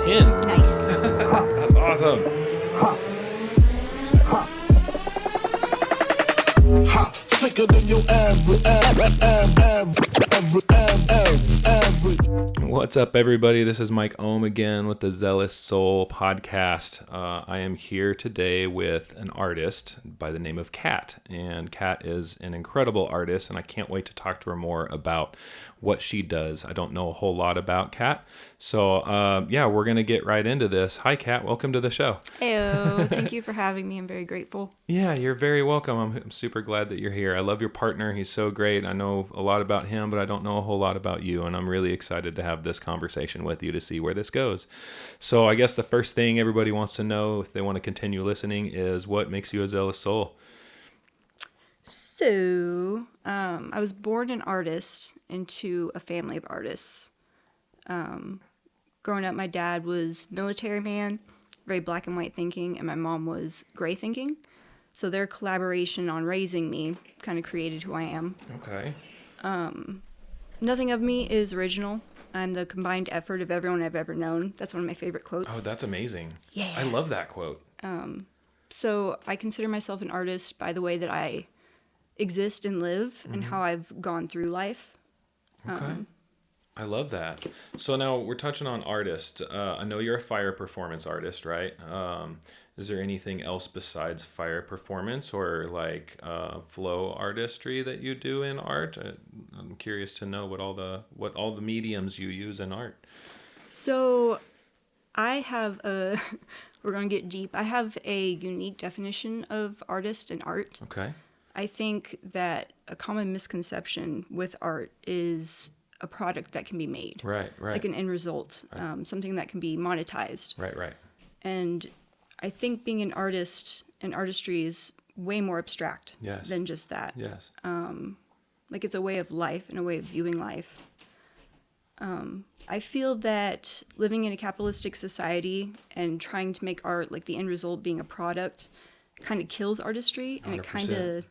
10. Nice. That's awesome. Sicker than your average. What's up, everybody? This is Mike Ohm again with the Zealous Soul podcast. I am here today with an artist by the name of Cat, and Cat is an incredible artist, and I can't wait to talk to her more about what she does. I don't know a whole lot about Cat, so we're going to get right into this. Hi, Cat. Welcome to the show. Heyo. Thank you for having me. I'm very grateful. Yeah, you're very welcome. I'm super glad that you're here. I love your partner. He's so great. I know a lot about him, but I don't know a whole lot about you, and I'm really excited to have this conversation with you to see where this goes. So I guess the first thing everybody wants to know, if they want to continue listening, is what makes you a zealous soul? So, I was born an artist into a family of artists. Growing up, my dad was military man, very black and white thinking, and my mom was gray thinking. So their collaboration on raising me kind of created who I am. Okay. Nothing of me is original. I'm the combined effort of everyone I've ever known. That's one of my favorite quotes. Oh, that's amazing. Yeah. I love that quote. So I consider myself an artist by the way that I exist and live and how I've gone through life. Okay. I love that. So now we're touching on artist. I know you're a fire performance artist, right? Is there anything else besides fire performance or like flow artistry that you do in art? I'm curious to know what all the mediums you use in art. So I have we're going to get deep. I have a unique definition of artist and art. Okay. I think that a common misconception with art is a product that can be made. Right. Like an end result, something that can be monetized. Right. And I think being an artist and artistry is way more abstract than just that. Yes. Like it's a way of life and a way of viewing life. I feel that living in a capitalistic society and trying to make art, like the end result being a product, kind of kills artistry, and 100%.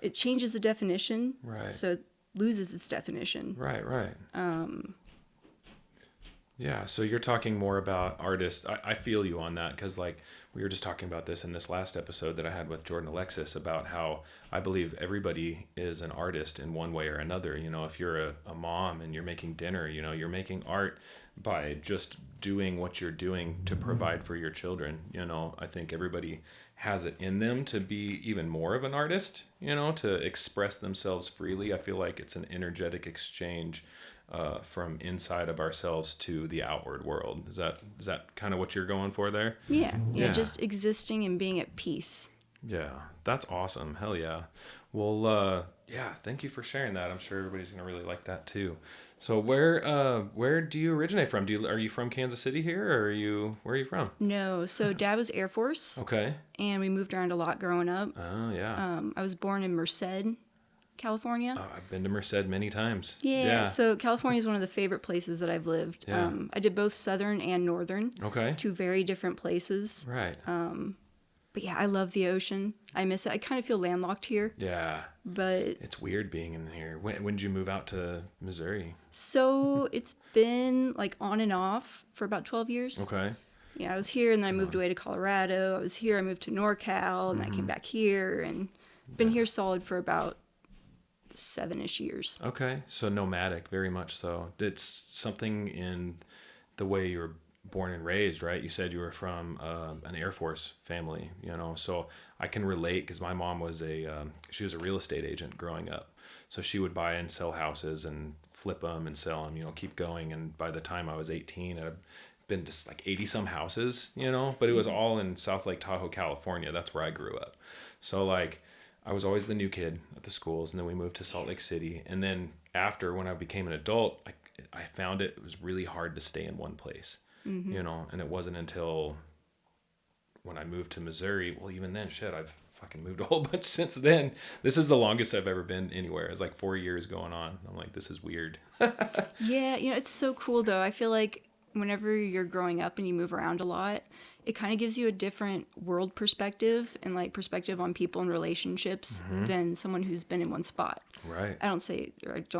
it changes the definition. Right. So it loses its definition. Right. Yeah, so you're talking more about artists. I feel you on that because, like, we were just talking about this in this last episode that I had with Jordan Alexis about how I believe everybody is an artist in one way or another. You know, if you're a mom and you're making dinner, you know, you're making art by just doing what you're doing to provide for your children. You know, I think everybody has it in them to be even more of an artist, you know, to express themselves freely. I feel like it's an energetic exchange from inside of ourselves to the outward world. Is that kind of what you're going for there? Yeah, just existing and being at peace. Yeah, that's awesome. Hell yeah. Well, thank you for sharing that. I'm sure everybody's gonna really like that too. So where do you originate from? Are you from Kansas City here, or where are you from? No, so Dad was Air Force. Okay. And we moved around a lot growing up. Oh yeah. I was born in Merced, California. Oh, I've been to Merced many times. Yeah, so California is one of the favorite places that I've lived. Yeah. I did both southern and northern. Okay. Two very different places. Right. But yeah, I love the ocean. I miss it. I kind of feel landlocked here. Yeah. But It's weird being in here. When did you move out to Missouri? so it's been like on and off for about 12 years. Okay. Yeah, I was here and then I moved away to Colorado. I was here, I moved to NorCal, and I came back here and been here solid for about 7-ish years. Okay, so nomadic, very much so. It's something in the way you were born and raised, right? You said you were from an Air Force family, you know, so I can relate because my mom was she was a real estate agent growing up. So she would buy and sell houses and flip them and sell them, you know, keep going. And by the time I was 18, I'd been to like 80 some houses, you know, but it was all in South Lake Tahoe, California. That's where I grew up. So like, I was always the new kid at the schools, and then we moved to Salt Lake City. And then after, when I became an adult, I found it was really hard to stay in one place, you know, and it wasn't until when I moved to Missouri, well, even then, shit, I've fucking moved a whole bunch since then. This is the longest I've ever been anywhere. It's like 4 years going on. I'm like, this is weird. Yeah, it's so cool though. I feel like whenever you're growing up and you move around a lot, it kind of gives you a different world perspective and like perspective on people and relationships than someone who's been in one spot. Right. I don't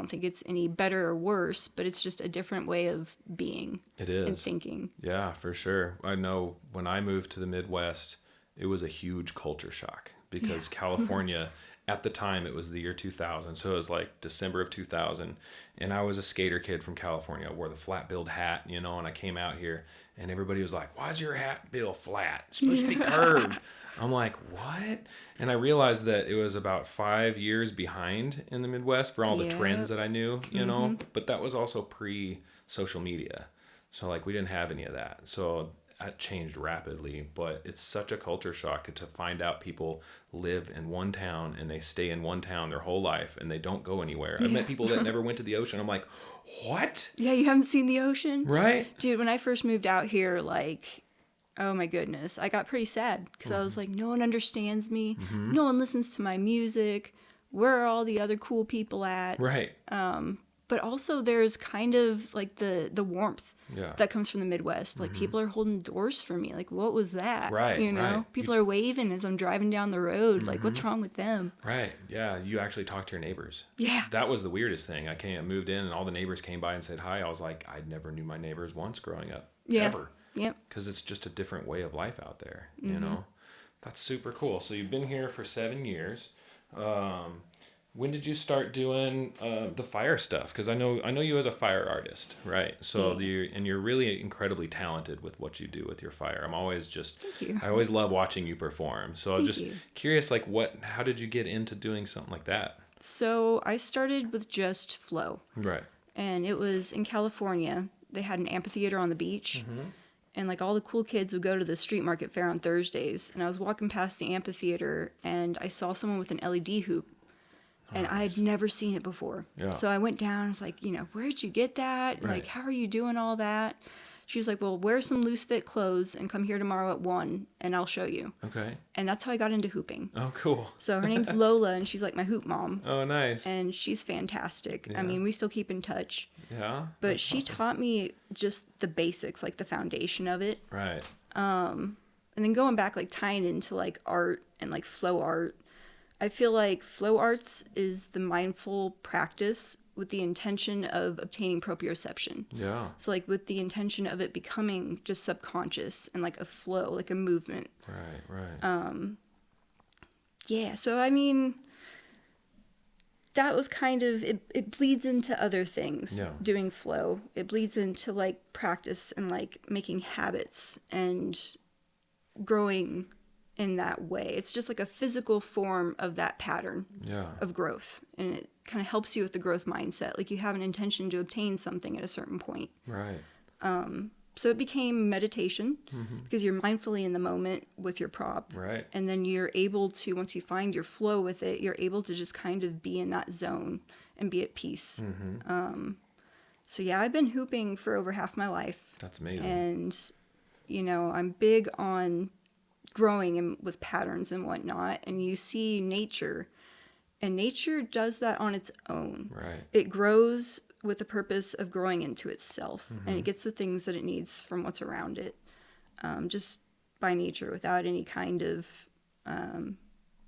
think it's any better or worse, but it's just a different way of being It and is. thinking. Yeah, for sure. I know when I moved to the Midwest, it was a huge culture shock because California, at the time, it was the year 2000. So it was like December of 2000. And I was a skater kid from California. I wore the flat billed hat, you know, and I came out here and everybody was like, why's your hat bill flat? It's supposed to be curved. I'm like, what? And I realized that it was about 5 years behind in the Midwest for all the trends that I knew, you know, but that was also pre social media. So like we didn't have any of that. So that changed rapidly, but it's such a culture shock to find out people live in one town and they stay in one town their whole life and they don't go anywhere. I've met people that never went to the ocean. I'm like, what? Yeah, you haven't seen the ocean? Right? Dude, when I first moved out here, like, oh my goodness, I got pretty sad because I was like, no one understands me. No one listens to my music. Where are all the other cool people at? Right. But also there's kind of like the warmth Yeah. that comes from the Midwest. Like people are holding doors for me. Like, what was that? Right, You know, right. people are waving as I'm driving down the road. Like, what's wrong with them? Right. Yeah. You actually talk to your neighbors. Yeah. That was the weirdest thing. I moved in and all the neighbors came by and said hi. I was like, I never knew my neighbors once growing up. Yeah. Ever. Yep. Because it's just a different way of life out there, you know. That's super cool. So you've been here for 7 years. When did you start doing the fire stuff? Because I know you as a fire artist, right? So you're really incredibly talented with what you do with your fire. I'm always just Thank you. I always love watching you perform. So I'm Thank just you. curious, like how did you get into doing something like that? So I started with just flow. Right. And it was in California. They had an amphitheater on the beach. And like all the cool kids would go to the street market fair on Thursdays. And I was walking past the amphitheater and I saw someone with an LED hoop. And I had never seen it before. Yeah. So I went down and was like, where'd you get that? Right. Like, how are you doing all that? She was like, well, wear some loose fit clothes and come here tomorrow at 1 and I'll show you. Okay. And that's how I got into hooping. Oh, cool. So her name's Lola and she's like my hoop mom. Oh, nice. And she's fantastic. Yeah. I mean, we still keep in touch. Yeah. But That's she awesome. taught me just the basics, like the foundation of it. Right. And then going back, like tying into like art and like flow art, I feel like flow arts is the mindful practice with the intention of obtaining proprioception. Yeah. So like with the intention of it becoming just subconscious and like a flow, like a movement. Right. Right. Yeah, so I mean, that was kind of, it bleeds into other things, Yeah. doing flow. It bleeds into like practice and like making habits and growing in that way. It's just like a physical form of that pattern Yeah. of growth. And it kind of helps you with the growth mindset. Like you have an intention to obtain something at a certain point. Right. So it became meditation because you're mindfully in the moment with your prop. Right. And then you're able to, once you find your flow with it, you're able to just kind of be in that zone and be at peace. So yeah, I've been hooping for over half my life. That's amazing. And, I'm big on growing and with patterns and whatnot. And you see nature, and nature does that on its own. Right. It grows with the purpose of growing into itself, and it gets the things that it needs from what's around it, just by nature, without any kind of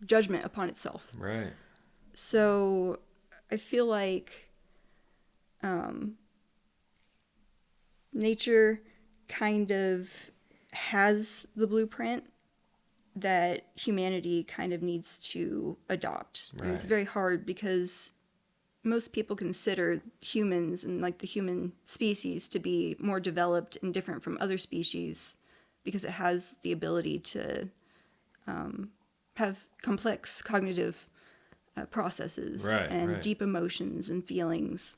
judgment upon itself. Right. So I feel like nature kind of has the blueprint that humanity kind of needs to adopt. And it's Right. very hard because most people consider humans and like the human species to be more developed and different from other species because it has the ability to have complex cognitive processes Right, and right. deep emotions and feelings.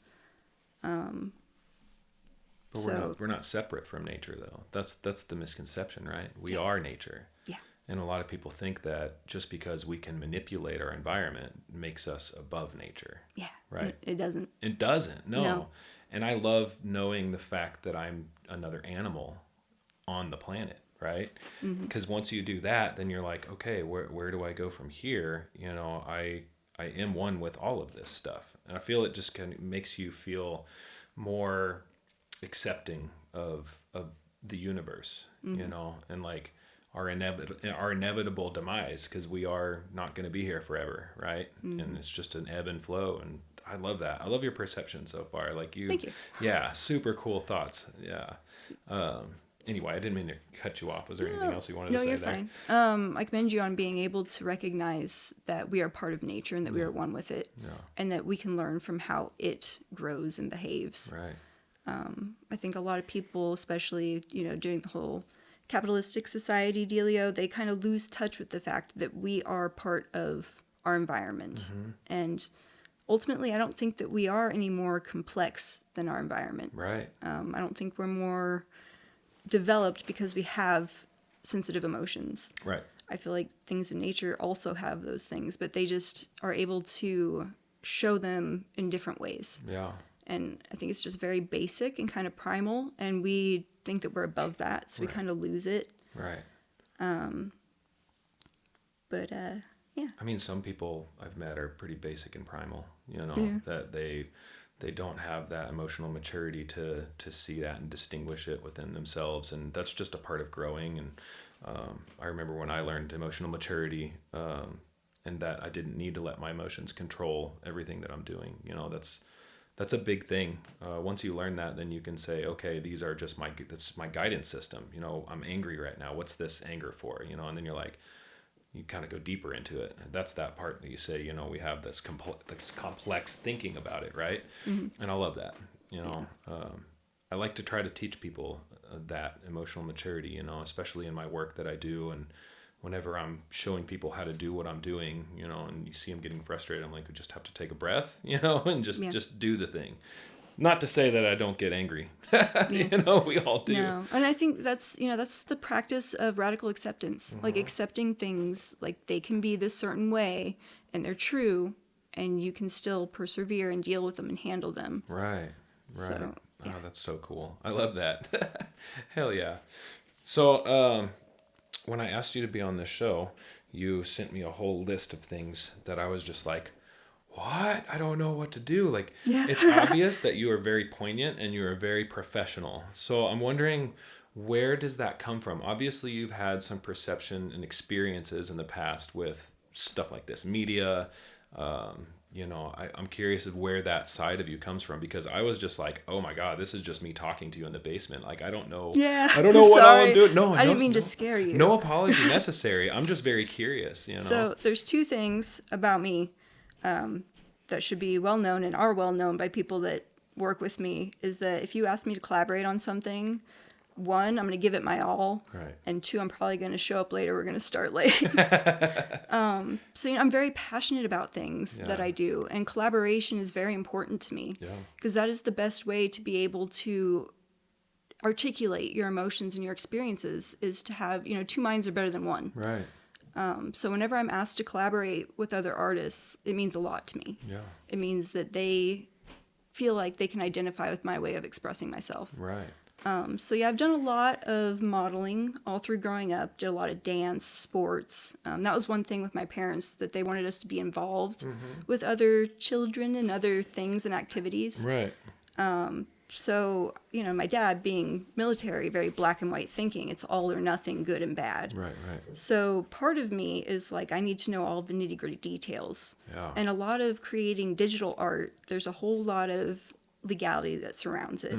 But we're not separate from nature, though. That's the misconception, right? We are nature. Yeah. And a lot of people think that just because we can manipulate our environment makes us above nature. Yeah. Right. It doesn't. It doesn't. No. No. And I love knowing the fact that I'm another animal on the planet, right? Because once you do that, then you're like, okay, where do I go from here? I am one with all of this stuff. And I feel it just kind of makes you feel more accepting of the universe, and like our inevitable demise, because we are not going to be here forever, right? And it's just an ebb and flow. And I love that. I love your perception so far. Like you, Thank you. yeah, super cool thoughts. Yeah. Anyway, I didn't mean to cut you off. Was there anything else you wanted to say you're there? fine. I commend you on being able to recognize that we are part of nature and that we are one with it, Yeah. and that we can learn from how it grows and behaves. Right. I think a lot of people, especially, doing the whole capitalistic society dealio, they kind of lose touch with the fact that we are part of our environment. And ultimately, I don't think that we are any more complex than our environment. Right. I don't think we're more developed because we have sensitive emotions. Right. I feel like things in nature also have those things, but they just are able to show them in different ways. Yeah. And I think it's just very basic and kind of primal, and we think that we're above that, so we Right. kind of lose it. Right. But yeah. I mean, some people I've met are pretty basic and primal, Yeah. that they don't have that emotional maturity to see that and distinguish it within themselves. And that's just a part of growing. And I remember when I learned emotional maturity, and that I didn't need to let my emotions control everything that I'm doing. That's a big thing. Once you learn that, then you can say, okay, these are just that's my guidance system. I'm angry right now. What's this anger for? And then you're like, you kind of go deeper into it. And that's that part that you say, we have this complex thinking about it, right? Mm-hmm. And I love that. I like to try to teach people that emotional maturity, especially in my work that I do. And whenever I'm showing people how to do what I'm doing, and you see them getting frustrated, I'm like, we just have to take a breath, and just do the thing. Not to say that I don't get angry. We all do. No, and I think that's the practice of radical acceptance, like accepting things like they can be this certain way and they're true, and you can still persevere and deal with them and handle them. Right. So, yeah. Oh, that's so cool. I love that. Hell yeah. So, when I asked you to be on this show, you sent me a whole list of things that I was just like, what? I don't know what to do. Like, Yeah. It's obvious that you are very poignant and you are very professional. So I'm wondering, where does that come from? Obviously, you've had some perception and experiences in the past with stuff like this, media. I'm curious of where that side of you comes from, because I was just like, oh my God, this is just me talking to you in the basement. Like, I don't know. Yeah. I don't know what Sorry. I'm doing. No, I didn't mean to scare you. No apology necessary. I'm just very curious, So there's two things about me that should be well known and are well known by people that work with me, is that if you ask me to collaborate on something, one, I'm going to give it my all, Right. and two, I'm probably going to show up later. We're going to start late. So I'm very passionate about things that I do, and collaboration is very important to me, because that is the best way to be able to articulate your emotions and your experiences, is to have, two minds are better than one. Right. So whenever I'm asked to collaborate with other artists, it means a lot to me. Yeah. It means that they feel like they can identify with my way of expressing myself. Right. So yeah, I've done a lot of modeling all through growing up, did a lot of dance, sports. That was one thing with my parents, that they wanted us to be involved with other children and other things and activities. Right. So, my dad being military, very black and white thinking, it's all or nothing, good and bad. Right. So part of me is like, I need to know all of the nitty gritty details. Yeah. And a lot of creating digital art, there's a whole lot of legality that surrounds it.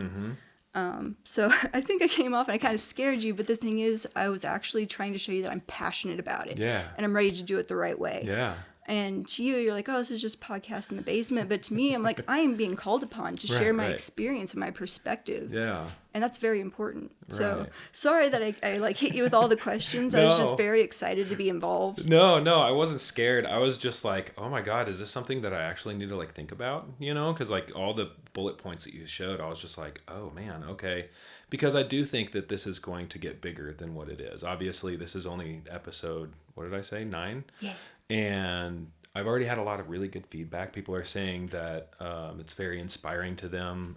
So I think I came off and I kind of scared you, but the thing is, I was actually trying to show you that I'm passionate about it. Yeah. And I'm ready to do it the right way. Yeah. And to you, you're like, oh, this is just a podcast in the basement. But to me, I'm like, I am being called upon to share my experience and my perspective. Yeah. And that's very important. So Right. sorry that I like hit you with all the questions. I was just very excited to be involved. No, I wasn't scared. I was just like, oh my God, is this something that I actually need to like think about? Because like all the bullet points that you showed, I was just like, oh man, okay. Because I do think that this is going to get bigger than what it is. Obviously, this is only episode, what did I say, 9? Yeah. And I've already had a lot of really good feedback. People are saying that it's very inspiring to them.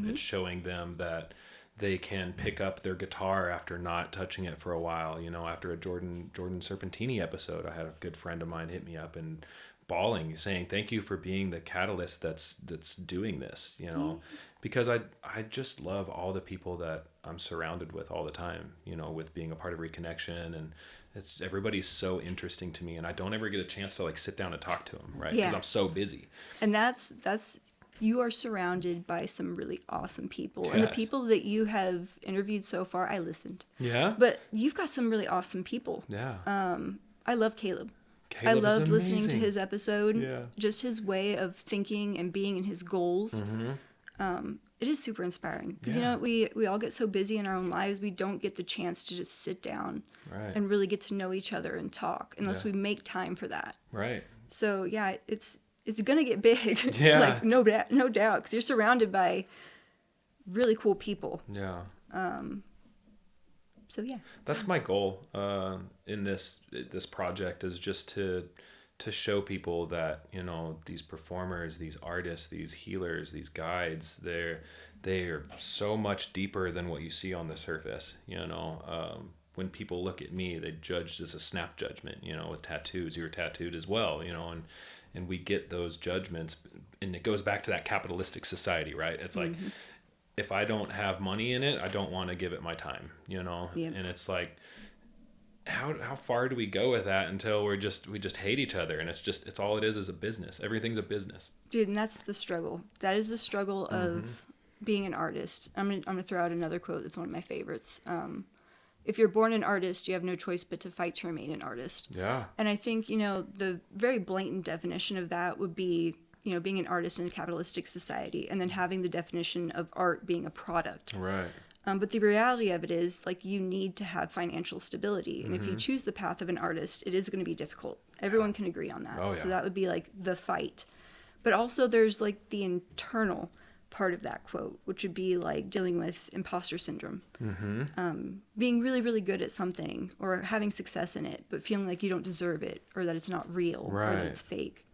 It's showing them that they can pick up their guitar after not touching it for a while. After a Jordan Serpentini episode, I had a good friend of mine hit me up and bawling, saying thank you for being the catalyst that's doing this, you know, because I just love all the people that I'm surrounded with all the time, you know, with being a part of ReKinection, and everybody's so interesting to me, and I don't ever get a chance to like sit down and talk to them, right? Because I'm so busy. And that's you are surrounded by some really awesome people. And the people that you have interviewed so far, I listened. Yeah. But you've got some really awesome people. Yeah. I love Caleb. Caleb I loved is listening to amazing. his episode. Yeah. Just his way of thinking and being in his goals. It is super inspiring. Because, you know, we all get so busy in our own lives, we don't get the chance to just sit down and really get to know each other and talk unless we make time for that. Right. So, yeah, it's gonna get big. Yeah. Like, no doubt, because you're surrounded by really cool people. Yeah. So yeah, That's my goal in this project, is just to show people that, you know, these performers, these artists, these healers, these guides, they are so much deeper than what you see on the surface. You know, when people look at me, they judge as a snap judgment. You know, with tattoos, you're tattooed as well. You know, and we get those judgments, and it goes back to that capitalistic society, right? It's like, if I don't have money in it, I don't want to give it my time, you know? Yep. And it's like, how far do we go with that until we just hate each other, and it's all it is a business. Everything's a business. dude, and that's the struggle. That is the struggle of being an artist. I'm gonna throw out another quote that's one of my favorites. If you're born an artist, you have no choice but to fight to remain an artist. Yeah. And I think, you know, the very blatant definition of that would be, you know, being an artist in a capitalistic society, and then having the definition of art being a product. Right. But the reality of it is, like, you need to have financial stability. And if you choose the path of an artist, it is going to be difficult. Everyone can agree on that. Oh, yeah. So that would be, like, the fight. But also there's, like, the internal part of that quote, which would be, like, dealing with imposter syndrome. Being really, really good at something, or having success in it, but feeling like you don't deserve it, or that it's not real, or Right. that it's fake.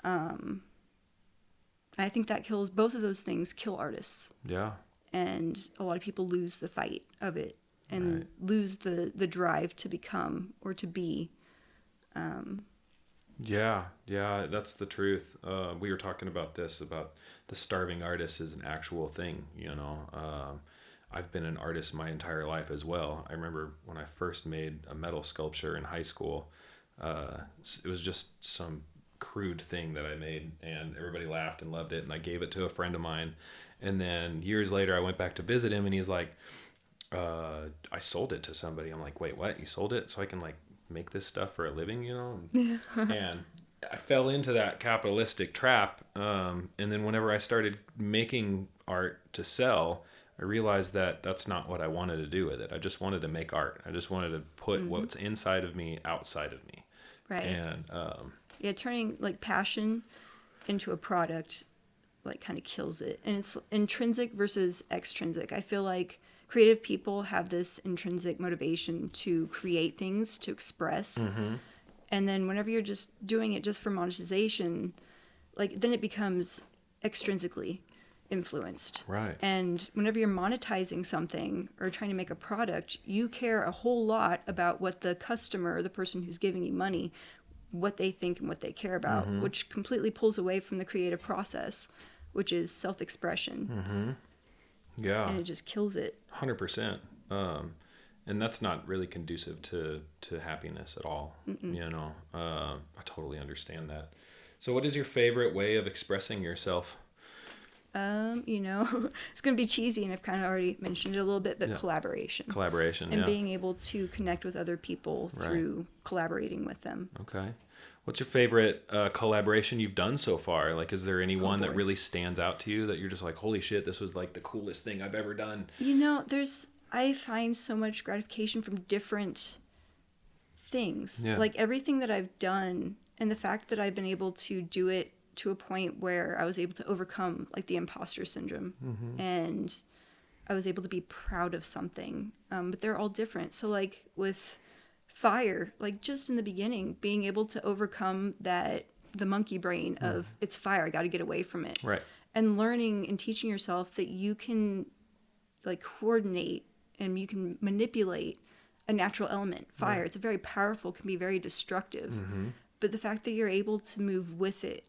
I think that kills, both of those things kill artists. Yeah. And a lot of people lose the fight of it, and lose the drive to become or to be. Yeah, that's the truth. We were talking about this, about the starving artist is an actual thing, you know. I've been an artist my entire life as well. I remember when I first made a metal sculpture in high school, it was just some crude thing that I made, and everybody laughed and loved it, and I gave it to a friend of mine. And then years later I went back to visit him, and he's like, I sold it to somebody. I'm like, wait, what? You sold it so I can like make this stuff for a living, you know? And I fell into that capitalistic trap. And then whenever I started making art to sell, I realized that that's not what I wanted to do with it. I just wanted to make art. I just wanted to put what's inside of me outside of me. Right. And Yeah, turning, like, passion into a product, like, kind of kills it. And it's intrinsic versus extrinsic. I feel like creative people have this intrinsic motivation to create things, to express. And then whenever you're just doing it just for monetization, like, then it becomes extrinsically influenced. Right. And whenever you're monetizing something or trying to make a product, you care a whole lot about what the customer, the person who's giving you money, what they think and what they care about, which completely pulls away from the creative process, which is self-expression. yeah. And it just kills it. 100%. And that's not really conducive to happiness at all. You know, I totally understand that. So what is your favorite way of expressing yourself? You know, it's going to be cheesy, and I've kind of already mentioned it a little bit, but collaboration. Collaboration, And yeah. being able to connect with other people through collaborating with them. Okay. What's your favorite collaboration you've done so far? Like, is there any one that really stands out to you that you're just like, holy shit, this was like the coolest thing I've ever done? You know, I find so much gratification from different things. Yeah. Like, everything that I've done, and the fact that I've been able to do it to a point where I was able to overcome, like, the imposter syndrome, and I was able to be proud of something. But they're all different. So, like, with fire, like, just in the beginning, being able to overcome the monkey brain of, it's fire, I got to get away from it. Right. And learning and teaching yourself that you can, like, coordinate and you can manipulate a natural element, fire. It's very powerful, can be very destructive. But the fact that you're able to move with it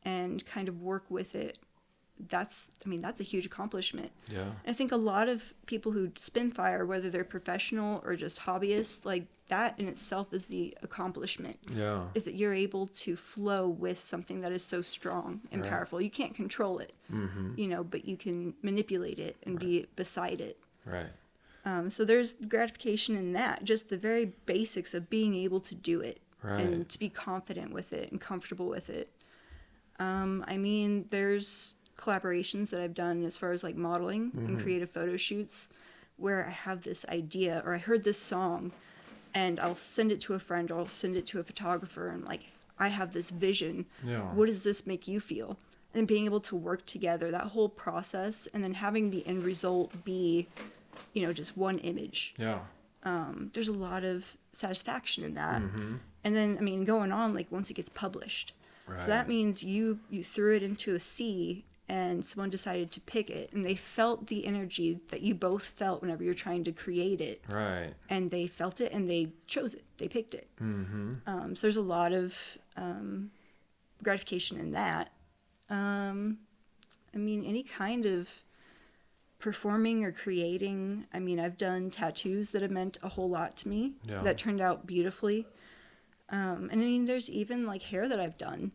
and kind of work with it, that's a huge accomplishment. Yeah. I think a lot of people who spin fire, whether they're professional or just hobbyists, like that in itself is the accomplishment. Yeah. Is that you're able to flow with something that is so strong and Right. powerful. You can't control it, but you can manipulate it and be beside it. Right. So there's gratification in that, just the very basics of being able to do it and to be confident with it and comfortable with it. There's collaborations that I've done as far as like modeling and creative photo shoots where I have this idea or I heard this song and I'll send it to a friend or I'll send it to a photographer and like, I have this vision. Yeah. What does this make you feel? And being able to work together, that whole process, and then having the end result be, just one image. Yeah. There's a lot of satisfaction in that. And then, going on, like once it gets published. Right. So that means you threw it into a sea and someone decided to pick it and they felt the energy that you both felt whenever you're trying to create it. Right. And they felt it and they chose it. They picked it. So there's a lot of gratification in that. Any kind of performing or creating. I've done tattoos that have meant a whole lot to me that turned out beautifully. There's even like hair that I've done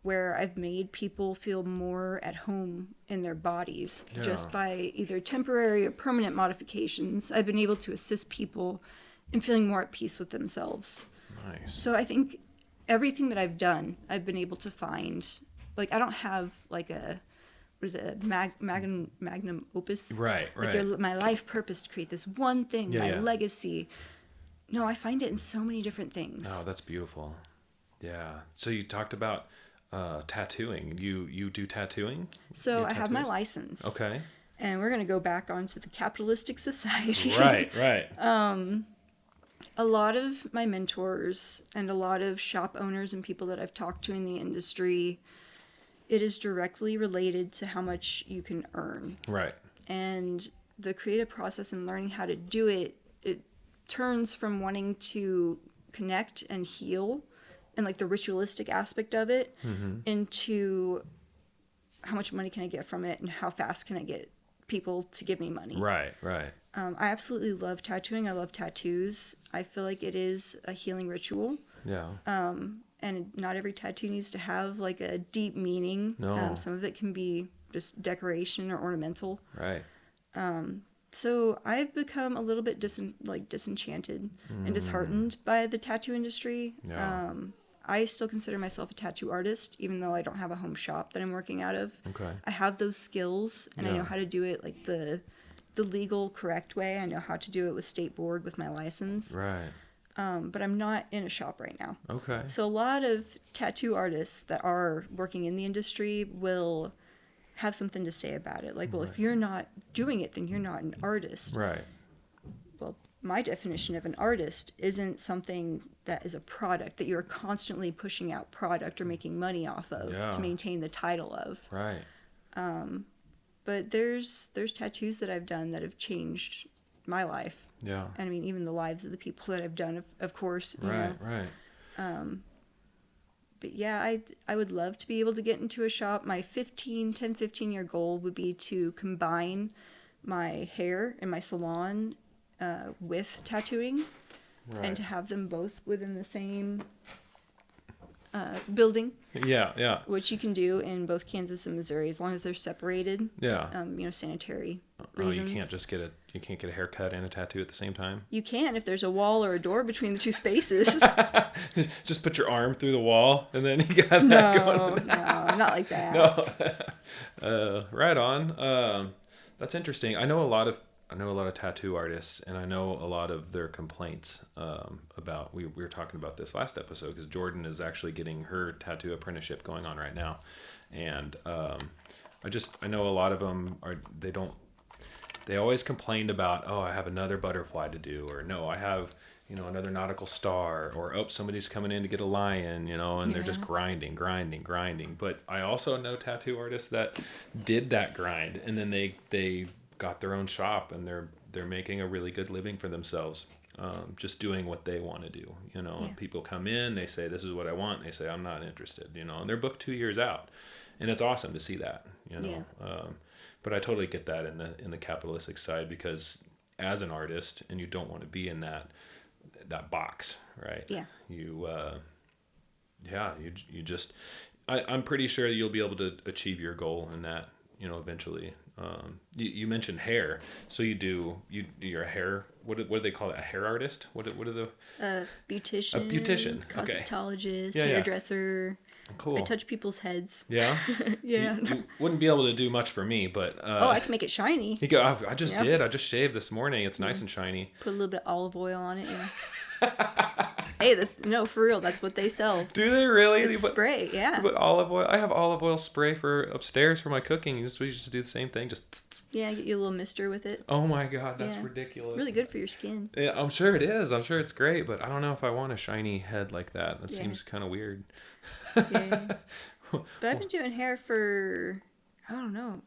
where I've made people feel more at home in their bodies just by either temporary or permanent modifications. I've been able to assist people in feeling more at peace with themselves. Nice. So I think everything that I've done, I've been able to find, like, I don't have like magnum opus. Right. Like my life purpose to create this one thing, my legacy. No, I find it in so many different things. Oh, that's beautiful. Yeah. So you talked about tattooing. You do tattooing? So I have my tattoos? license. Okay. And we're going to go back onto the capitalistic society. Right. A lot of my mentors and a lot of shop owners and people that I've talked to in the industry, it is directly related to how much you can earn. Right. And the creative process and learning how to do it, it turns from wanting to connect and heal and like the ritualistic aspect of it into how much money can I get from it and how fast can I get people to give me money. Right. I absolutely love tattooing. I love tattoos. I feel like it is a healing ritual. Yeah. And not every tattoo needs to have like a deep meaning. No. Some of it can be just decoration or ornamental. Right. So I've become a little bit disenchanted and disheartened by the tattoo industry. Yeah. I still consider myself a tattoo artist, even though I don't have a home shop that I'm working out of. Okay. I have those skills, and I know how to do it like the legal, correct way. I know how to do it with state board with my license. Right. But I'm not in a shop right now. Okay. So a lot of tattoo artists that are working in the industry will have something to say about it. Like, well, if you're not doing it, then you're not an artist. Right. Well, my definition of an artist isn't something that is a product that you're constantly pushing out product or making money off of to maintain the title of. Right. But there's tattoos that I've done that have changed my life. Yeah. And even the lives of the people that I've done, of course. You know. Right. But yeah, I would love to be able to get into a shop. My 15-year goal would be to combine my hair and my salon with tattooing and to have them both within the same building. Yeah. Which you can do in both Kansas and Missouri as long as they're separated. Yeah. Sanitary Oh, reasons. you can't get a haircut and a tattoo at the same time? You can if there's a wall or a door between the two spaces. Just put your arm through the wall and then you got that going. No, not like that. No. Right on. That's interesting. I know a lot of tattoo artists, and I know a lot of their complaints about. We were talking about this last episode because Jordan is actually getting her tattoo apprenticeship going on right now, and I know a lot of them they always complained about, oh, I have another butterfly to do, or no, I have another nautical star, or somebody's coming in to get a lion, and they're just grinding. But I also know tattoo artists that did that grind, and then they got their own shop, and they're making a really good living for themselves. just doing what they want to do. Yeah. People come in, they say, this is what I want. They say, I'm not interested, and they're booked 2 years out. And it's awesome to see that, Yeah. But I totally get that in the capitalistic side, because as an artist, and you don't want to be in that box, right? Yeah. You just, I'm pretty sure you'll be able to achieve your goal in that, eventually. You mentioned hair, so you're a hair, what do they call it? A hair artist? What are the Beautician. A beautician, okay. Cosmetologist, Yeah, yeah. hairdresser. Cool. I touch people's heads. Yeah. Yeah. You wouldn't be able to do much for me, but I can make it shiny. you go. I just Yep. did. I just shaved this morning. It's nice and shiny. Put a little bit of olive oil on it. Yeah. Hey, no, for real. That's what they sell. Do they really? It's spray. Yeah. But olive oil. I have olive oil spray for upstairs for my cooking. We just do the same thing. Just. Yeah, get you a little mister with it. Oh my god, that's Yeah. ridiculous. Really good for your skin. Yeah, I'm sure it is. I'm sure it's great, but I don't know if I want a shiny head like that. That Yeah. seems kind of weird. Yeah. But I've been doing hair for, I don't know,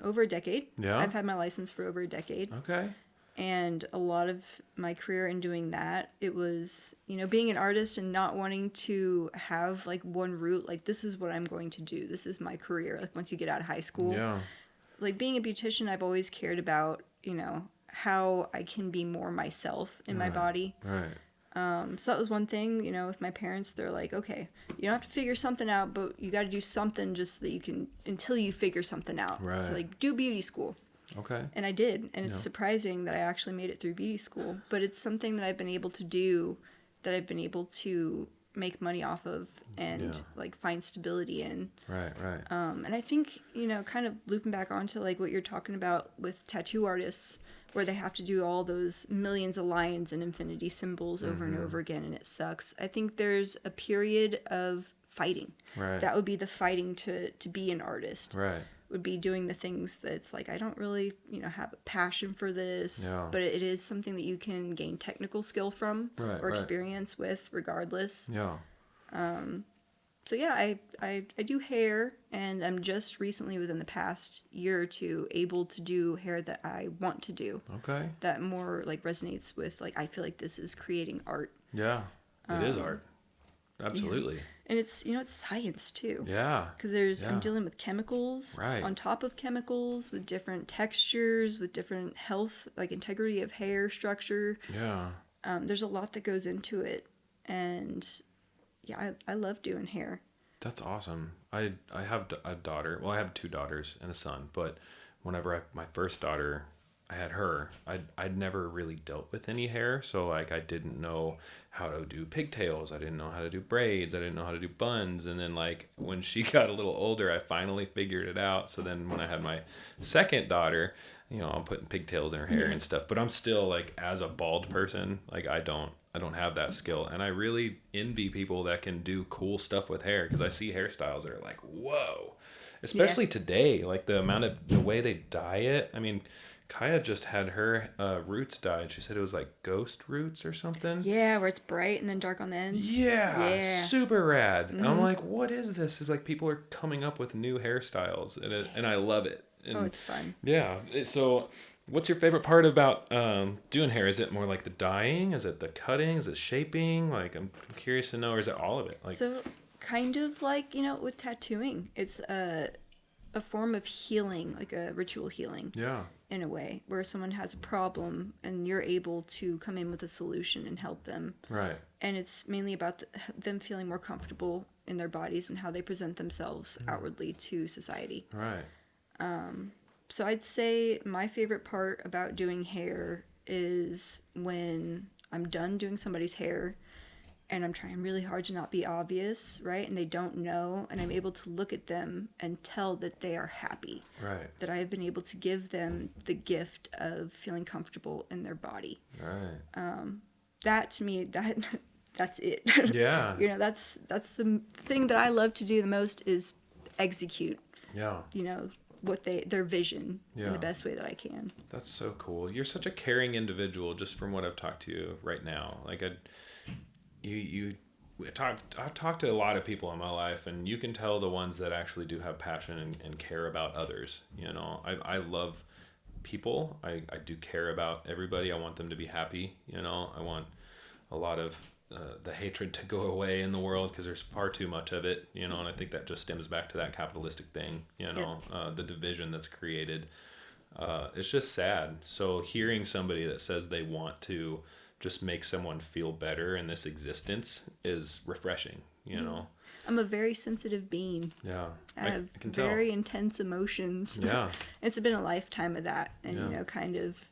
over a decade. Yeah. I've had my license for over a decade. Okay. And a lot of my career in doing that, it was, being an artist and not wanting to have like one route, like this is what I'm going to do. This is my career. Like once you get out of high school, Yeah. like being a beautician, I've always cared about, how I can be more myself in my body. Right. So that was one thing, with my parents. They're like, okay, you don't have to figure something out, but you got to do something just so that you can, until you figure something out. Right. So like do beauty school. Okay. And I did. And it's Yeah. surprising that I actually made it through beauty school. But it's something that I've been able to do, that I've been able to make money off of and Yeah. like find stability in. Right. Right. And I think, kind of looping back onto like what you're talking about with tattoo artists, where they have to do all those millions of lines and infinity symbols over and over again, and it sucks. I think there's a period of fighting. Right. That would be the fighting to be an artist. Right. Would be doing the things that's like, I don't really, have a passion for this, Yeah. but it is something that you can gain technical skill from Right, or right. experience with regardless. Yeah. So yeah, I do hair, and I'm just recently within the past year or two able to do hair that I want to do. Okay. That more like resonates with like, I feel like this is creating art. Yeah. It is art. Absolutely. And it's, it's science too. Yeah. Because I'm Yeah. dealing with chemicals Right. on top of chemicals, with different textures, with different health, like integrity of hair structure. Yeah. There's a lot that goes into it. And yeah, I love doing hair. That's awesome. I have a daughter. Well, I have 2 daughters and a son. But whenever my first daughter, I had her, I'd never really dealt with any hair. So like I didn't know how to do pigtails. I didn't know how to do braids. I didn't know how to do buns. And then like when she got a little older, I finally figured it out. So then when I had my second daughter, I'm putting pigtails in her hair and stuff. But I'm still like, as a bald person, like I don't have that skill. And I really envy people that can do cool stuff with hair, because I see hairstyles that are like, whoa. Especially today, like the way they dye it. I mean, Kaya just had her roots dyed. She said it was like ghost roots or something. Yeah, where it's bright and then dark on the ends. Yeah. Super rad. And I'm like, what is this? It's like people are coming up with new hairstyles, and I love it. And It's fun. yeah. So what's your favorite part about doing hair? Is it more like the dyeing? Is it the cutting? Is it shaping? Like, I'm curious to know, or is it all of it? Like, So kind of like, with tattooing, it's a form of healing, like a ritual healing. yeah. In a way, where someone has a problem and you're able to come in with a solution and help them. Right. And it's mainly about them feeling more comfortable in their bodies and how they present themselves outwardly to society. Right. So I'd say my favorite part about doing hair is when I'm done doing somebody's hair and I'm trying really hard to not be obvious, right? And they don't know, and I'm able to look at them and tell that they are happy. Right. That I have been able to give them the gift of feeling comfortable in their body. Right. That to me, that's it. Yeah. That's the thing that I love to do the most, is execute, Yeah. what their vision in Yeah. the best way that I can. That's so cool. You're such a caring individual, just from what I've talked to you right now. Like I've talked to a lot of people in my life, and you can tell the ones that actually do have passion and care about others. I love people. I do care about everybody. I want them to be happy. You know, I want a lot of the hatred to go away in the world, because there's far too much of it, you know, and I think that just stems back to that capitalistic thing, you know, the division that's created. It's just sad. So hearing somebody that says they want to just make someone feel better in this existence is refreshing, you know. I'm a very sensitive being. Yeah, I have I can tell. very intense emotions. Yeah. It's been a lifetime of that, and Yeah. you know, kind of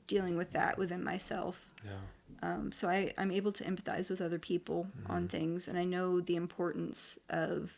dealing with that within myself. Yeah. So I'm able to empathize with other people on things, and I know the importance of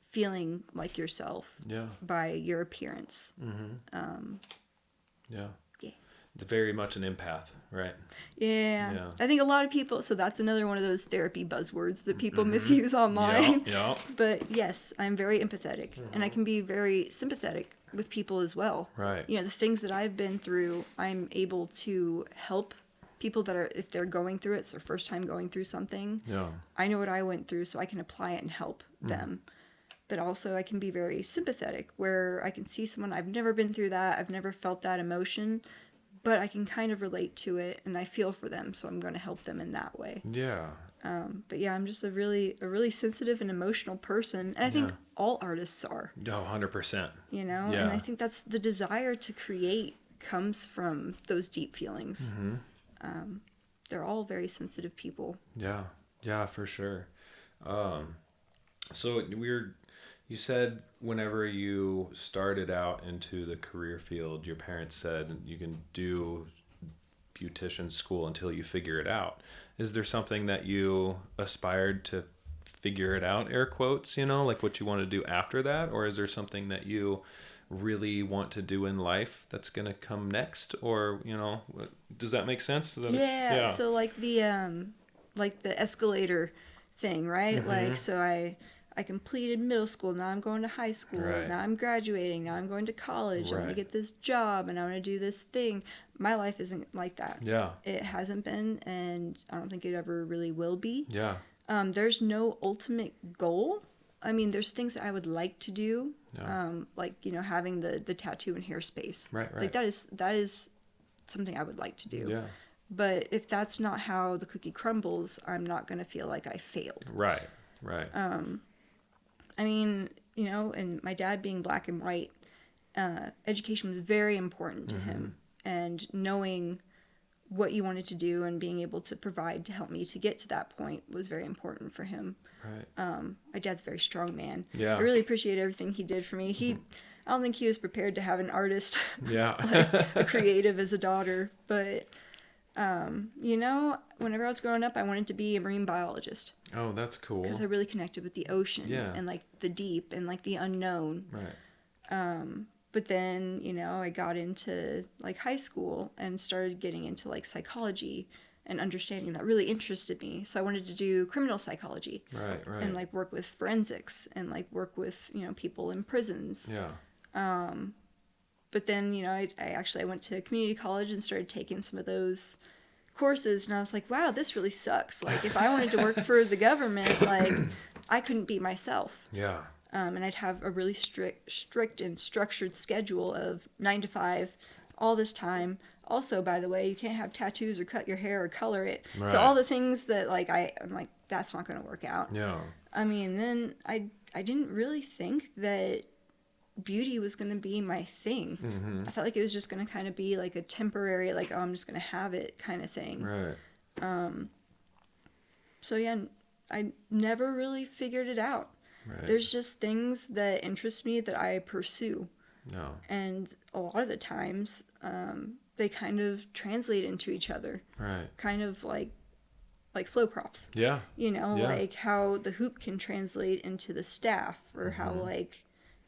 feeling like yourself Yeah. by your appearance. Yeah. Yeah. Very much an empath, right? Yeah. Yeah. I think a lot of people, so that's another one of those therapy buzzwords that people misuse online. Yeah. But yes, I'm very empathetic, and I can be very sympathetic with people as well. Right. You know, the things that I've been through, I'm able to help people that are, if they're going through it, it's their first time going through something. Yeah. I know what I went through, so I can apply it and help them. But also I can be very sympathetic, where I can see someone, I've never been through that, I've never felt that emotion, but I can kind of relate to it, and I feel for them, so I'm going to help them in that way. Yeah. But yeah, I'm just a really sensitive and emotional person, and I think Yeah. all artists are, Oh, 100%. you know? Yeah. And I think that's the desire to create comes from those deep feelings. They're all very sensitive people. Yeah. Yeah, for sure. So you said whenever you started out into the career field, your parents said you can do beautician school until you figure it out. Is there something that you aspired to figure it out, air quotes, you know, like what you want to do after that? Or is there something that you really want to do in life that's going to come next? Or, you know, does that make sense? Yeah. So like the escalator thing, right? Like, so I completed middle school, now I'm going to high school, Right. now I'm graduating, now I'm going to college, I'm going to Right. get this job, and I'm going to do this thing. My life isn't like that. Yeah. It hasn't been, and I don't think it ever really will be. Yeah. There's no ultimate goal. I mean, there's things that I would like to do, Yeah. like, you know, having the tattoo and hair space. Right, right. Like, that is something I would like to do. Yeah. But if that's not how the cookie crumbles, I'm not going to feel like I failed. Right. Right. I mean, you know, and my dad being black and white, education was very important to him. And knowing what you wanted to do and being able to provide to help me to get to that point was very important for him. Right. My dad's a very strong man. Yeah. I really appreciate everything he did for me. I don't think he was prepared to have an artist, Yeah. a creative as a daughter. But, you know, whenever I was growing up, I wanted to be a marine biologist. Oh, that's cool. Because I really connected with the ocean Yeah. and like the deep and like the unknown. Right. But then, you know, I got into like high school and started getting into like psychology and understanding that really interested me. So I wanted to do criminal psychology Right. Right. and like work with forensics and like work with, you know, people in prisons. Yeah. But then, you know, I went to community college and started taking some of those courses, and I was like, wow, this really sucks. Like, if I wanted to work for the government, like, I couldn't be myself. Yeah. And I'd have a really strict and structured schedule of 9 to 5 all this time. Also, by the way, you can't have tattoos or cut your hair or color it. Right. So all the things that like I'm like, that's not going to work out. Yeah. I mean, then I didn't really think that beauty was going to be my thing. I felt like it was just going to kind of be like a temporary, like, oh, I'm just going to have it kind of thing. Right. So yeah, I never really figured it out. Right. There's just things that interest me that I pursue. No. And a lot of the times, they kind of translate into each other. Right. Kind of like flow props. Yeah. You know, Yeah. like how the hoop can translate into the staff, or how like,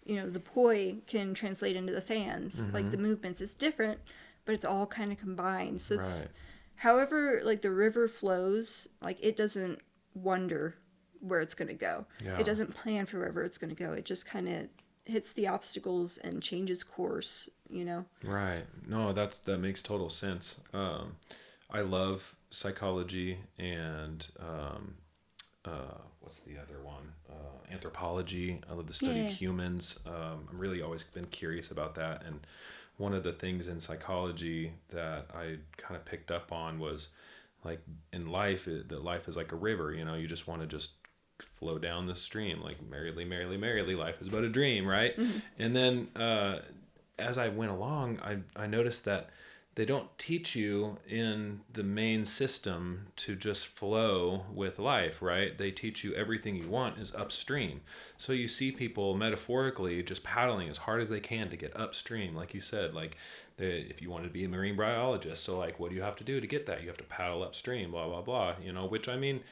you know, the poi can translate into the fans. Like the movements, it's different, but it's all kind of combined. So it's, Right. however, like the river flows, like it doesn't wonder where it's going to go. Yeah. It doesn't plan for wherever it's going to go. It just kind of hits the obstacles and changes course, you know? Right. No, that makes total sense. I love psychology and what's the other one? Anthropology. I love the study Yeah. of humans. I'm really always been curious about that, and one of the things in psychology that I kind of picked up on was like in life, that life is like a river, you know, you just want to just flow down the stream, like merrily, merrily, merrily, life is but a dream, right? And then as I went along, I noticed that they don't teach you in the main system to just flow with life, right? They teach you everything you want is upstream. So you see people metaphorically just paddling as hard as they can to get upstream, like you said, like if you want to be a marine biologist, so like what do you have to do to get that? You have to paddle upstream, blah blah blah, you know, which I mean,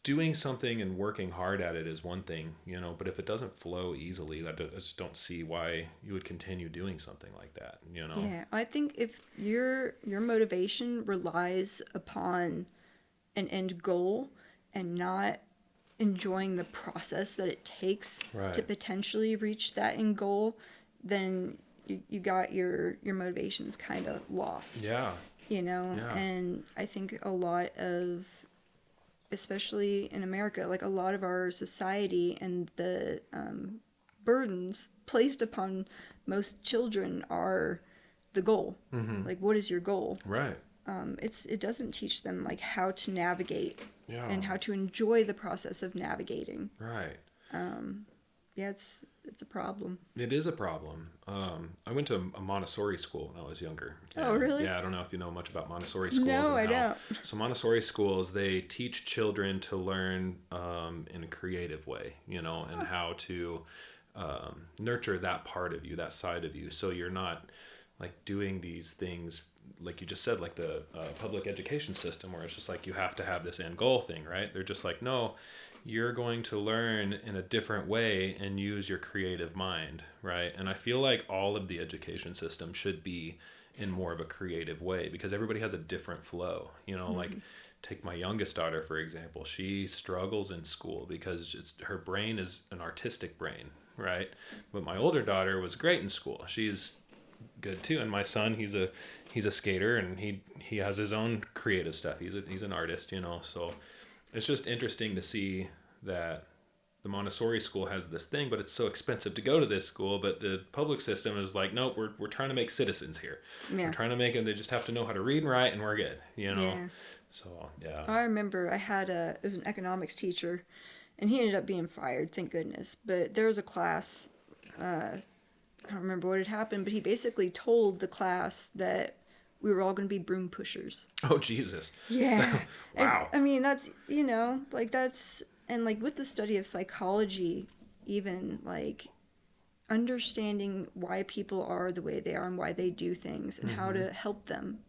doing something and working hard at it is one thing, you know, but if it doesn't flow easily, I just don't see why you would continue doing something like that, you know? Yeah, I think if your motivation relies upon an end goal and not enjoying the process that it takes Right. to potentially reach that end goal, then you got your motivations kind of lost. Yeah. You know, Yeah. and I think a lot of, especially in America, like a lot of our society and the burdens placed upon most children are the goal. Like, what is your goal? Right. It doesn't teach them like how to navigate Yeah. and how to enjoy the process of navigating. Right. Yeah, it's a problem. It is a problem. I went to a Montessori school when I was younger. Oh, really? Yeah, I don't know if you know much about Montessori schools. No, I don't. So Montessori schools, they teach children to learn in a creative way, you know, and how to nurture that part of you, that side of you. So you're not like doing these things, like you just said, like the public education system, where it's just like you have to have this end goal thing, right? They're just like, no, you're going to learn in a different way and use your creative mind, right? And I feel like all of the education system should be in more of a creative way, because everybody has a different flow, you know. Like take my youngest daughter, for example. She struggles in school because her brain is an artistic brain, right? But my older daughter was great in school. She's good too. And my son, he's a skater, and he has his own creative stuff. He's an artist, you know. So it's just interesting to see that the Montessori school has this thing, but it's so expensive to go to this school. But the public system is like, nope, we're trying to make citizens here. Yeah. We're trying to make them. They just have to know how to read and write, and we're good, you know. Yeah. So yeah. I remember it was an economics teacher, and he ended up being fired, thank goodness. But there was a class, I don't remember what had happened, but he basically told the class that we were all going to be broom pushers. Oh Jesus. Yeah. Wow. I mean, that's, you know, like that's, and like with the study of psychology, even like understanding why people are the way they are and why they do things and how to help them.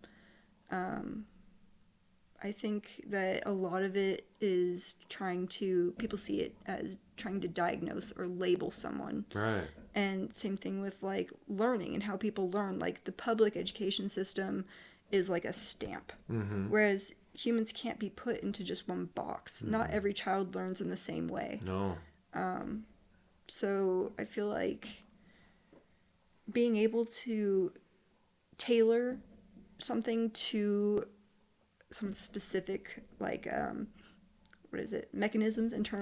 I think that a lot of it is people see it as trying to diagnose or label someone. Right. And same thing with like learning and how people learn. Like the public education system is like a stamp, whereas humans can't be put into just one box. Not every child learns in the same way. No. So I feel like being able to tailor something to some specific, like, internal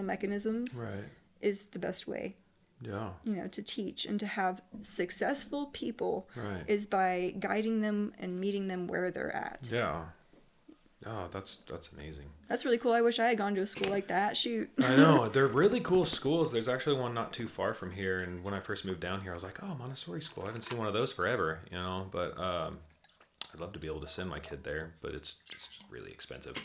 mechanisms, Right. is the best way, Yeah. you know, to teach and to have successful people Right. is by guiding them and meeting them where they're at. Yeah. Oh, that's amazing. That's really cool. I wish I had gone to a school like that. Shoot. I know. They're really cool schools. There's actually one not too far from here. And when I first moved down here, I was like, oh, Montessori school. I haven't seen one of those forever, you know. But I'd love to be able to send my kid there, but it's just really expensive.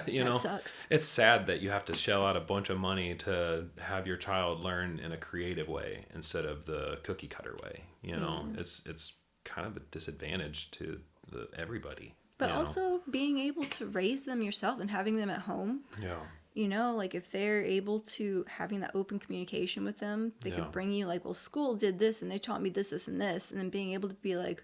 You know, sucks. It's sad that you have to shell out a bunch of money to have your child learn in a creative way instead of the cookie cutter way. You know, it's kind of a disadvantage to everybody. But you know? also being able to raise them yourself and having them at home. Yeah. You know, like if they're able to having that open communication with them, they Yeah. could bring you like, well, school did this and they taught me this, this, and this. And then being able to be like,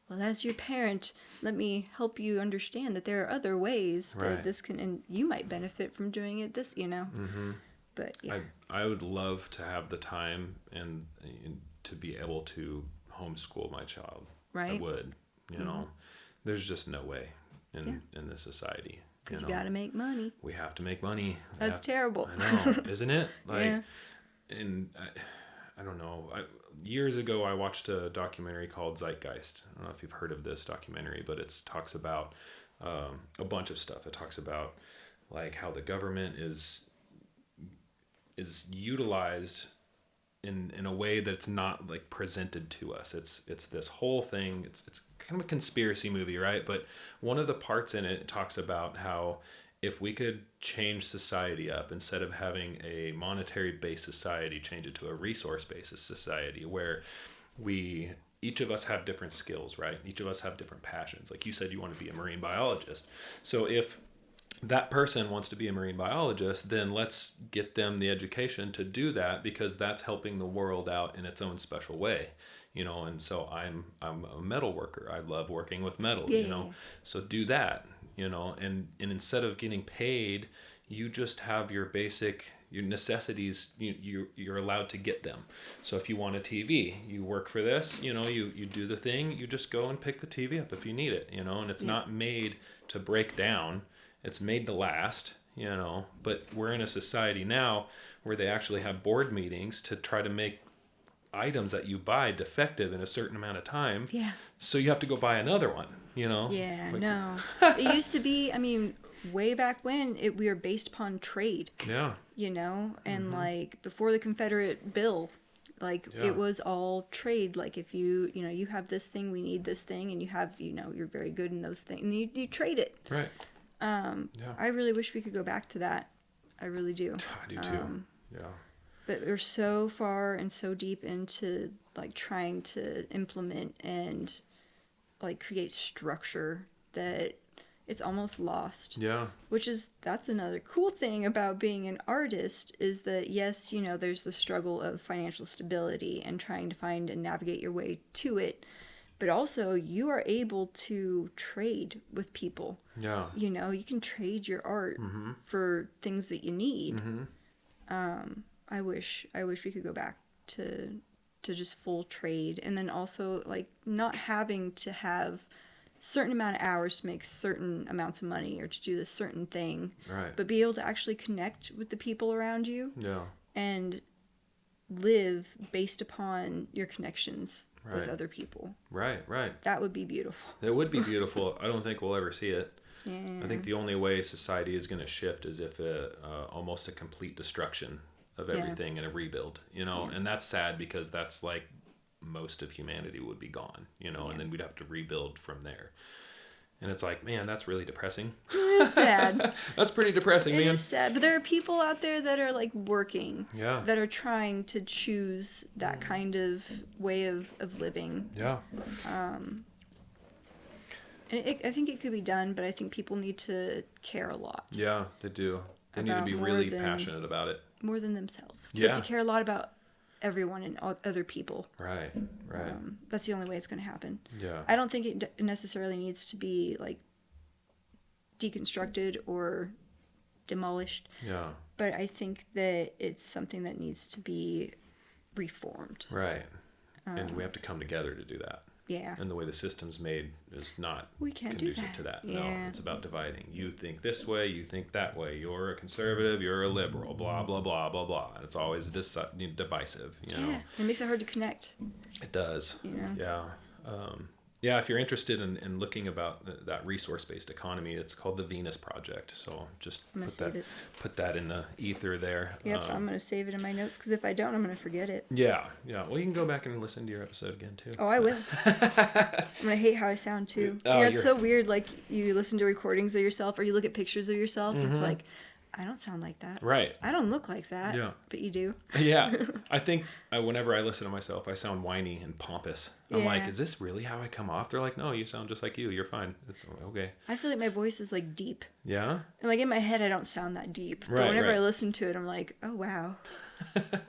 well, that's your parent. Let me help you understand that there are other ways Right. that this can, and you might benefit from doing it this, you know. Mm-hmm. But yeah. I would love to have the time and to be able to homeschool my child. Right. I would, you know. There's just no way in this society. Because you got to make money. We have to make money. That's terrible. I know, isn't it? Like, Yeah. and I don't know. years ago, I watched a documentary called Zeitgeist. I don't know if you've heard of this documentary, but it talks about a bunch of stuff. It talks about like how the government is utilized in a way that's not like presented to us. It's this whole thing. It's kind of a conspiracy movie, right? But one of the parts in it talks about how if we could change society up, instead of having a monetary based society, change it to a resource based society where each of us have different skills, right? Each of us have different passions. Like you said, you want to be a marine biologist. So if that person wants to be a marine biologist, then let's get them the education to do that, because that's helping the world out in its own special way, and so I'm a metal worker. I love working with metal, so do that, and instead of getting paid, you just have your necessities, you're allowed to get them. So if you want a TV, you work for this, you do the thing, you just go and pick the TV up if you need it, and it's not made to break down. It's made to last, but we're in a society now where they actually have board meetings to try to make items that you buy defective in a certain amount of time. Yeah. So you have to go buy another one, Yeah, Like, no. It used to be, way back when we were based upon trade. Yeah. And like before the Confederate Bill, it was all trade. Like if you have this thing, we need this thing, and you have, you're very good in those things, and you trade it. Right. I really wish we could go back to that. I really do. I do too. Yeah. But we're so far and so deep into like trying to implement and like create structure that it's almost lost. Yeah. That's another cool thing about being an artist, is that yes, there's the struggle of financial stability and trying to find and navigate your way to it. But also, you are able to trade with people. Yeah. You can trade your art for things that you need. I wish we could go back to just full trade, and then also like not having to have certain amount of hours to make certain amounts of money or to do this certain thing. Right. But be able to actually connect with the people around you. Yeah. And live based upon your connections. Right. With other people. Right. That would be beautiful. It would be beautiful. I don't think we'll ever see it. Yeah. I think the only way society is going to shift is if almost a complete destruction of everything and a rebuild, and that's sad, because that's like most of humanity would be gone, and then we'd have to rebuild from there. And it's like, man, that's really depressing. It's sad. That's pretty depressing, man. It is sad. But there are people out there that are like working. Yeah. That are trying to choose that kind of way of living. Yeah. And I think it could be done, but I think people need to care a lot. Yeah, they do. They need to be really passionate about it. More than themselves. Yeah. But to care a lot about everyone and other people. Right. That's the only way it's going to happen. Yeah. I don't think it necessarily needs to be like deconstructed or demolished. Yeah. But I think that it's something that needs to be reformed. Right. And we have to come together to do that. Yeah. And the way the system's made is not We can't do conducive that. to that. Yeah. No, it's about dividing. You think this way, you think that way. You're a conservative, you're a liberal, blah, blah, blah, blah, blah. And it's always divisive, know. It makes it hard to connect. It does. Yeah. Yeah, if you're interested in looking about that resource-based economy, it's called the Venus Project. So just put that in the ether there. Yep, I'm going to save it in my notes, because if I don't, I'm going to forget it. Yeah. Well, you can go back and listen to your episode again, too. Oh, I will. I'm going to hate how I sound, too. It's so weird, like, you listen to recordings of yourself, or you look at pictures of yourself, it's like, I don't sound like that. Right. I don't look like that. Yeah. But you do. Yeah. I think whenever I listen to myself, I sound whiny and pompous. I'm like, Yeah. is this really how I come off? They're like, no, you sound just like you. You're fine. It's okay. I feel like my voice is like deep. Yeah? And like in my head, I don't sound that deep. But Right, whenever right. I listen to it, I'm like, oh, wow.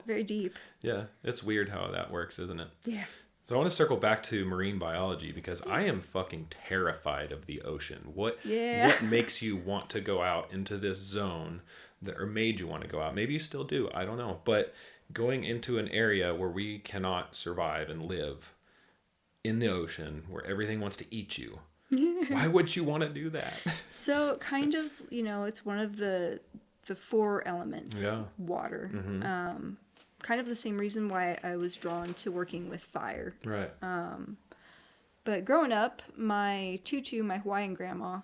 Very deep. Yeah. It's weird how that works, isn't it? Yeah. So I want to circle back to marine biology, because I am fucking terrified of the ocean. What makes you want to go out into this zone or made you want to go out? Maybe you still do. I don't know. But going into an area where we cannot survive and live in the ocean, where everything wants to eat you. Why would you want to do that? So kind of, it's one of the four elements. Yeah. Water. kind of the same reason why I was drawn to working with fire. Right. But growing up, my Hawaiian grandma,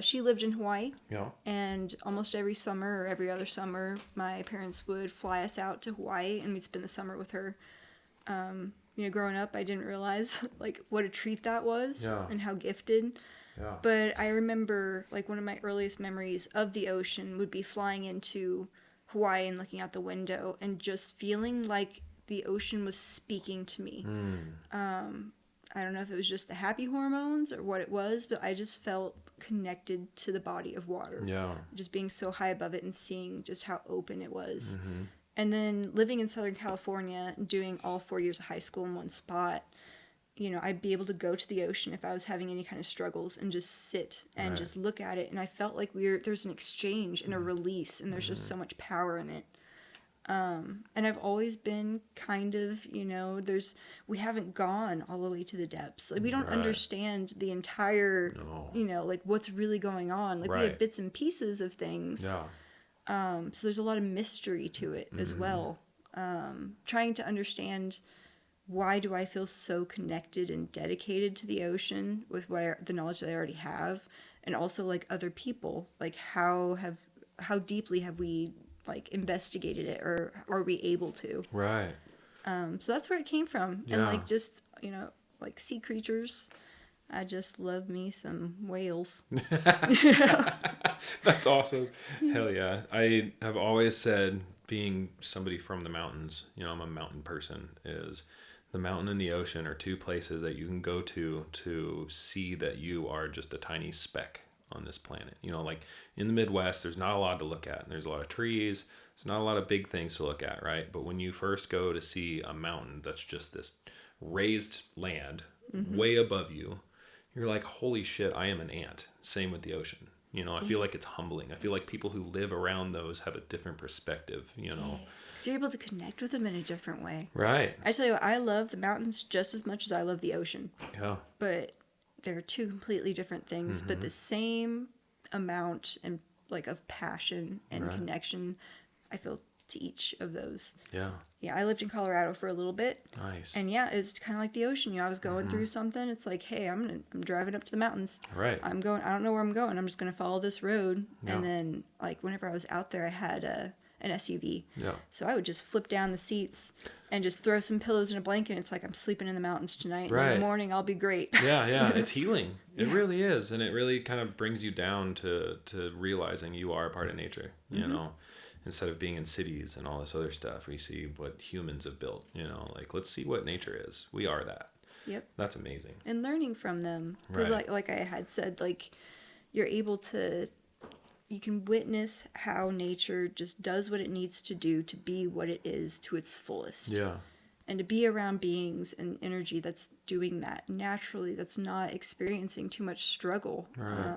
she lived in Hawaii. Yeah. And almost every summer or every other summer, my parents would fly us out to Hawaii and we'd spend the summer with her. Growing up, I didn't realize like what a treat that was and how gifted. Yeah. But I remember like one of my earliest memories of the ocean would be flying into Hawaii and looking out the window and just feeling like the ocean was speaking to me. I don't know if it was just the happy hormones or what it was, but I just felt connected to the body of water. Yeah. Just being so high above it and seeing just how open it was. And then living in Southern California, doing all 4 years of high school in one spot, I'd be able to go to the ocean if I was having any kind of struggles and just sit and just look at it. And I felt like there's an exchange and a release, and there's just so much power in it. And I've always been kind of, we haven't gone all the way to the depths. Like, we don't understand the entire, like what's really going on. Like, we have bits and pieces of things. Yeah. So there's a lot of mystery to it as well. Trying to understand, why do I feel so connected and dedicated to the ocean with the knowledge that I already have, and also like other people, like how deeply have we like investigated it, or are we able to? Right. So that's where it came from. Yeah. And like just, like sea creatures. I just love me some whales. That's awesome. Hell yeah. I have always said, being somebody from the mountains, I'm a mountain person, is the mountain and the ocean are two places that you can go to see that you are just a tiny speck on this planet. Like in the Midwest, there's not a lot to look at. There's a lot of trees. There's not a lot of big things to look at, right? But when you first go to see a mountain that's just this raised land way above you, you're like, holy shit, I am an ant. Same with the ocean. I feel like it's humbling. I feel like people who live around those have a different perspective, Because you're able to connect with them in a different way. Right. I tell you what, I love the mountains just as much as I love the ocean. Yeah. But they're two completely different things, but the same amount and like of passion and connection I feel to each of those. Yeah. Yeah, I lived in Colorado for a little bit. Nice. And yeah, it's kind of like the ocean. I was going through something. It's like, hey, I'm driving up to the mountains. Right. I don't know where I'm going. I'm just going to follow this road. Yeah. And then like whenever I was out there, I had an SUV. Yeah. So I would just flip down the seats and just throw some pillows and a blanket. It's like I'm sleeping in the mountains tonight. And in the morning, I'll be great. Yeah. It's healing. It really is. And it really kind of brings you down to realizing you are a part of nature, instead of being in cities and all this other stuff where you see what humans have built, like, let's see what nature is. We are that. Yep. That's amazing. And learning from them. Because like I had said, like, you're able to, you can witness how nature just does what it needs to do to be what it is to its fullest. Yeah. And to be around beings and energy that's doing that naturally, that's not experiencing too much struggle. Right.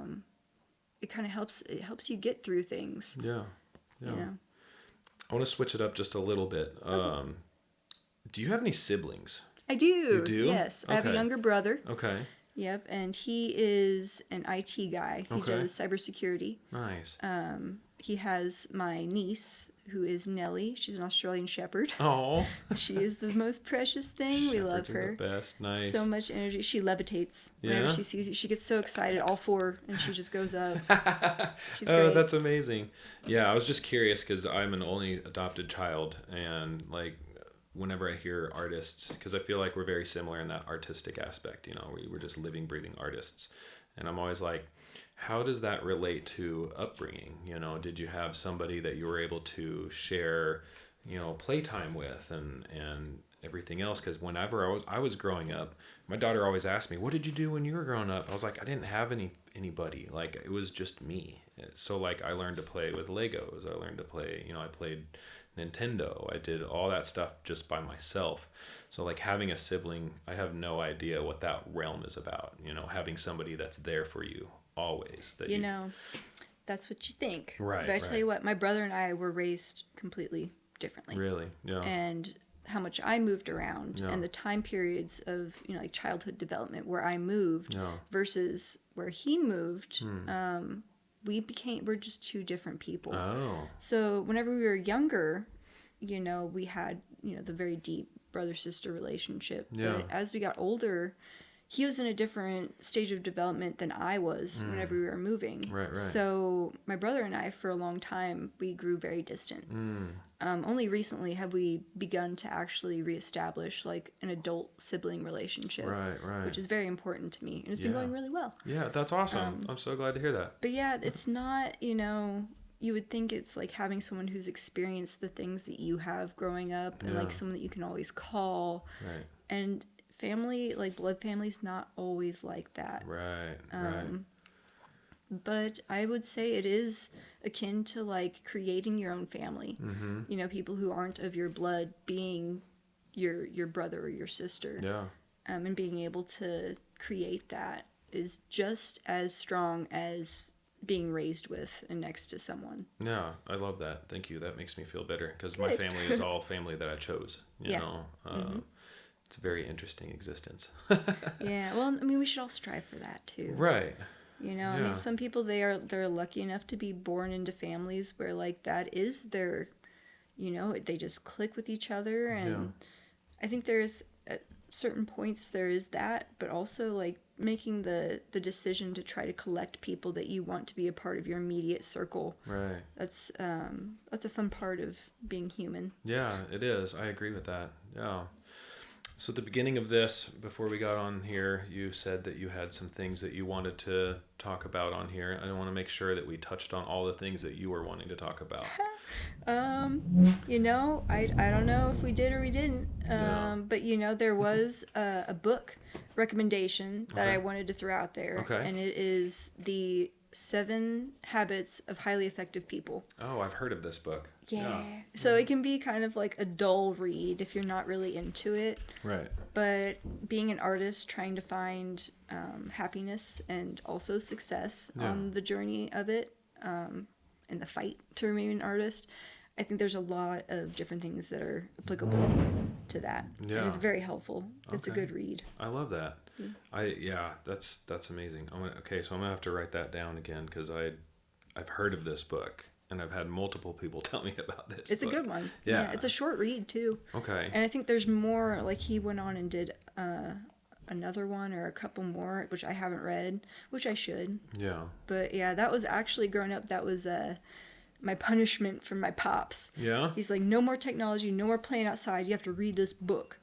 It kind of helps you get through things. Yeah. I want to switch it up just a little bit. Do you have any siblings? I do. You do? Yes. I have a younger brother. Okay. Yep. And he is an IT guy. He does cybersecurity. Nice. He has my niece, who is Nellie. She's an Australian Shepherd. Oh. She is the most precious thing. We love Shepherds are her. the best. Nice. So much energy. She levitates. Whenever she sees you, she gets so excited, all four, and she just goes up. She's great. That's amazing. Yeah, I was just curious because I'm an only adopted child, and like whenever I hear artists, because I feel like we're very similar in that artistic aspect, we're just living, breathing artists. And I'm always like, how does that relate to upbringing? Did you have somebody that you were able to share, playtime with and everything else? Because whenever I was growing up, my daughter always asked me, what did you do when you were growing up? I was like, I didn't have anybody. Like, it was just me. So like, I learned to play with Legos. I learned to play, I played Nintendo. I did all that stuff just by myself. So like, having a sibling, I have no idea what that realm is about. Having somebody that's there for you always. That that's what you think. Right. But I tell you what, my brother and I were raised completely differently. Really? Yeah. And how much I moved around and the time periods of, like childhood development where I moved versus where he moved, we're just two different people. Oh. So whenever we were younger, we had, the very deep brother-sister relationship. Yeah. But as we got older, he was in a different stage of development than I was whenever we were moving. Right. So my brother and I, for a long time, we grew very distant. Only recently have we begun to actually reestablish like an adult sibling relationship. Right. Which is very important to me. And it's been going really well. Yeah, that's awesome. I'm so glad to hear that. But yeah, it's not, you would think it's like having someone who's experienced the things that you have growing up and like someone that you can always call. Right. And family, like blood family's not always like that. Right. But I would say it is akin to like creating your own family. People who aren't of your blood being your brother or your sister. Yeah. And being able to create that is just as strong as being raised with and next to someone. Yeah, I love that. Thank you. That makes me feel better because my family is all family that I chose. You know, it's a very interesting existence. Yeah, well, I mean, we should all strive for that too. Right. I mean, some people they're lucky enough to be born into families where like that is their, they just click with each other, and I think there's at certain points there is that, but also like making the decision to try to collect people that you want to be a part of your immediate circle. Right. That's a fun part of being human. Yeah, it is. I agree with that. Yeah. So at the beginning of this, before we got on here, you said that you had some things that you wanted to talk about on here. I want to make sure that we touched on all the things that you were wanting to talk about. I don't know if we did or we didn't. But there was a book recommendation that I wanted to throw out there. Okay. And it is the 7 Habits of Highly Effective People. Oh, I've heard of this book. Yeah. So it can be kind of like a dull read if you're not really into it. Right. But being an artist, trying to find happiness and also success on the journey of it, and the fight to remain an artist, I think there's a lot of different things that are applicable to that. Yeah. And it's very helpful. It's a good read. I love that. That's amazing. So I'm gonna have to write that down again because I've heard of this book and I've had multiple people tell me about this. It's a good one. Yeah. It's a short read too. Okay. And I think there's more. Like he went on and did another one or a couple more, which I haven't read, which I should. Yeah. But yeah, that was actually growing up. That was my punishment from my pops. Yeah. He's like, no more technology, no more playing outside. You have to read this book.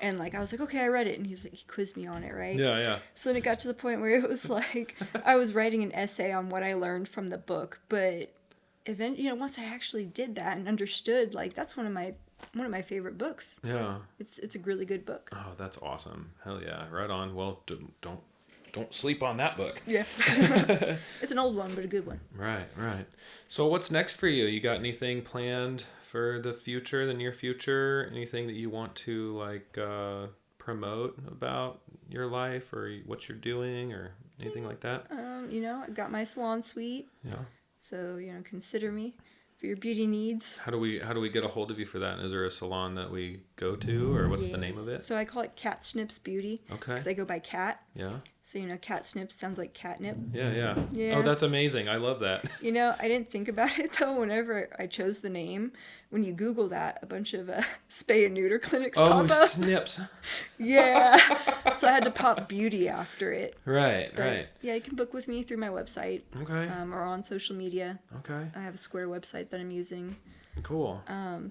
And like I was like, okay, I read it, and he quizzed me on it, right? Yeah. So then it got to the point where it was like I was writing an essay on what I learned from the book, but eventually, once I actually did that and understood, like that's one of my favorite books. Yeah. It's a really good book. Oh, that's awesome. Hell yeah. Right on. Well, don't sleep on that book. Yeah. It's an old one, but a good one. Right. So what's next for you? You got anything planned for the future, the near future? Anything that you want to like promote about your life or what you're doing or anything like that? I got my salon suite. Yeah. So, consider me for your beauty needs. How do we get a hold of you for that? Is there a salon that we go to, or what's the name of it? So I call it Cat Snips Beauty. Okay. Because I go by Cat. Yeah. So, Cat Snips sounds like catnip. Yeah. Yeah. Oh, that's amazing. I love that. I didn't think about it, though, whenever I chose the name. When you Google that, a bunch of spay and neuter clinics pop up. Snips. Yeah. So I had to pop beauty after it. Right. Yeah, you can book with me through my website. Okay. Or on social media. Okay. I have a Square website that I'm using. Cool.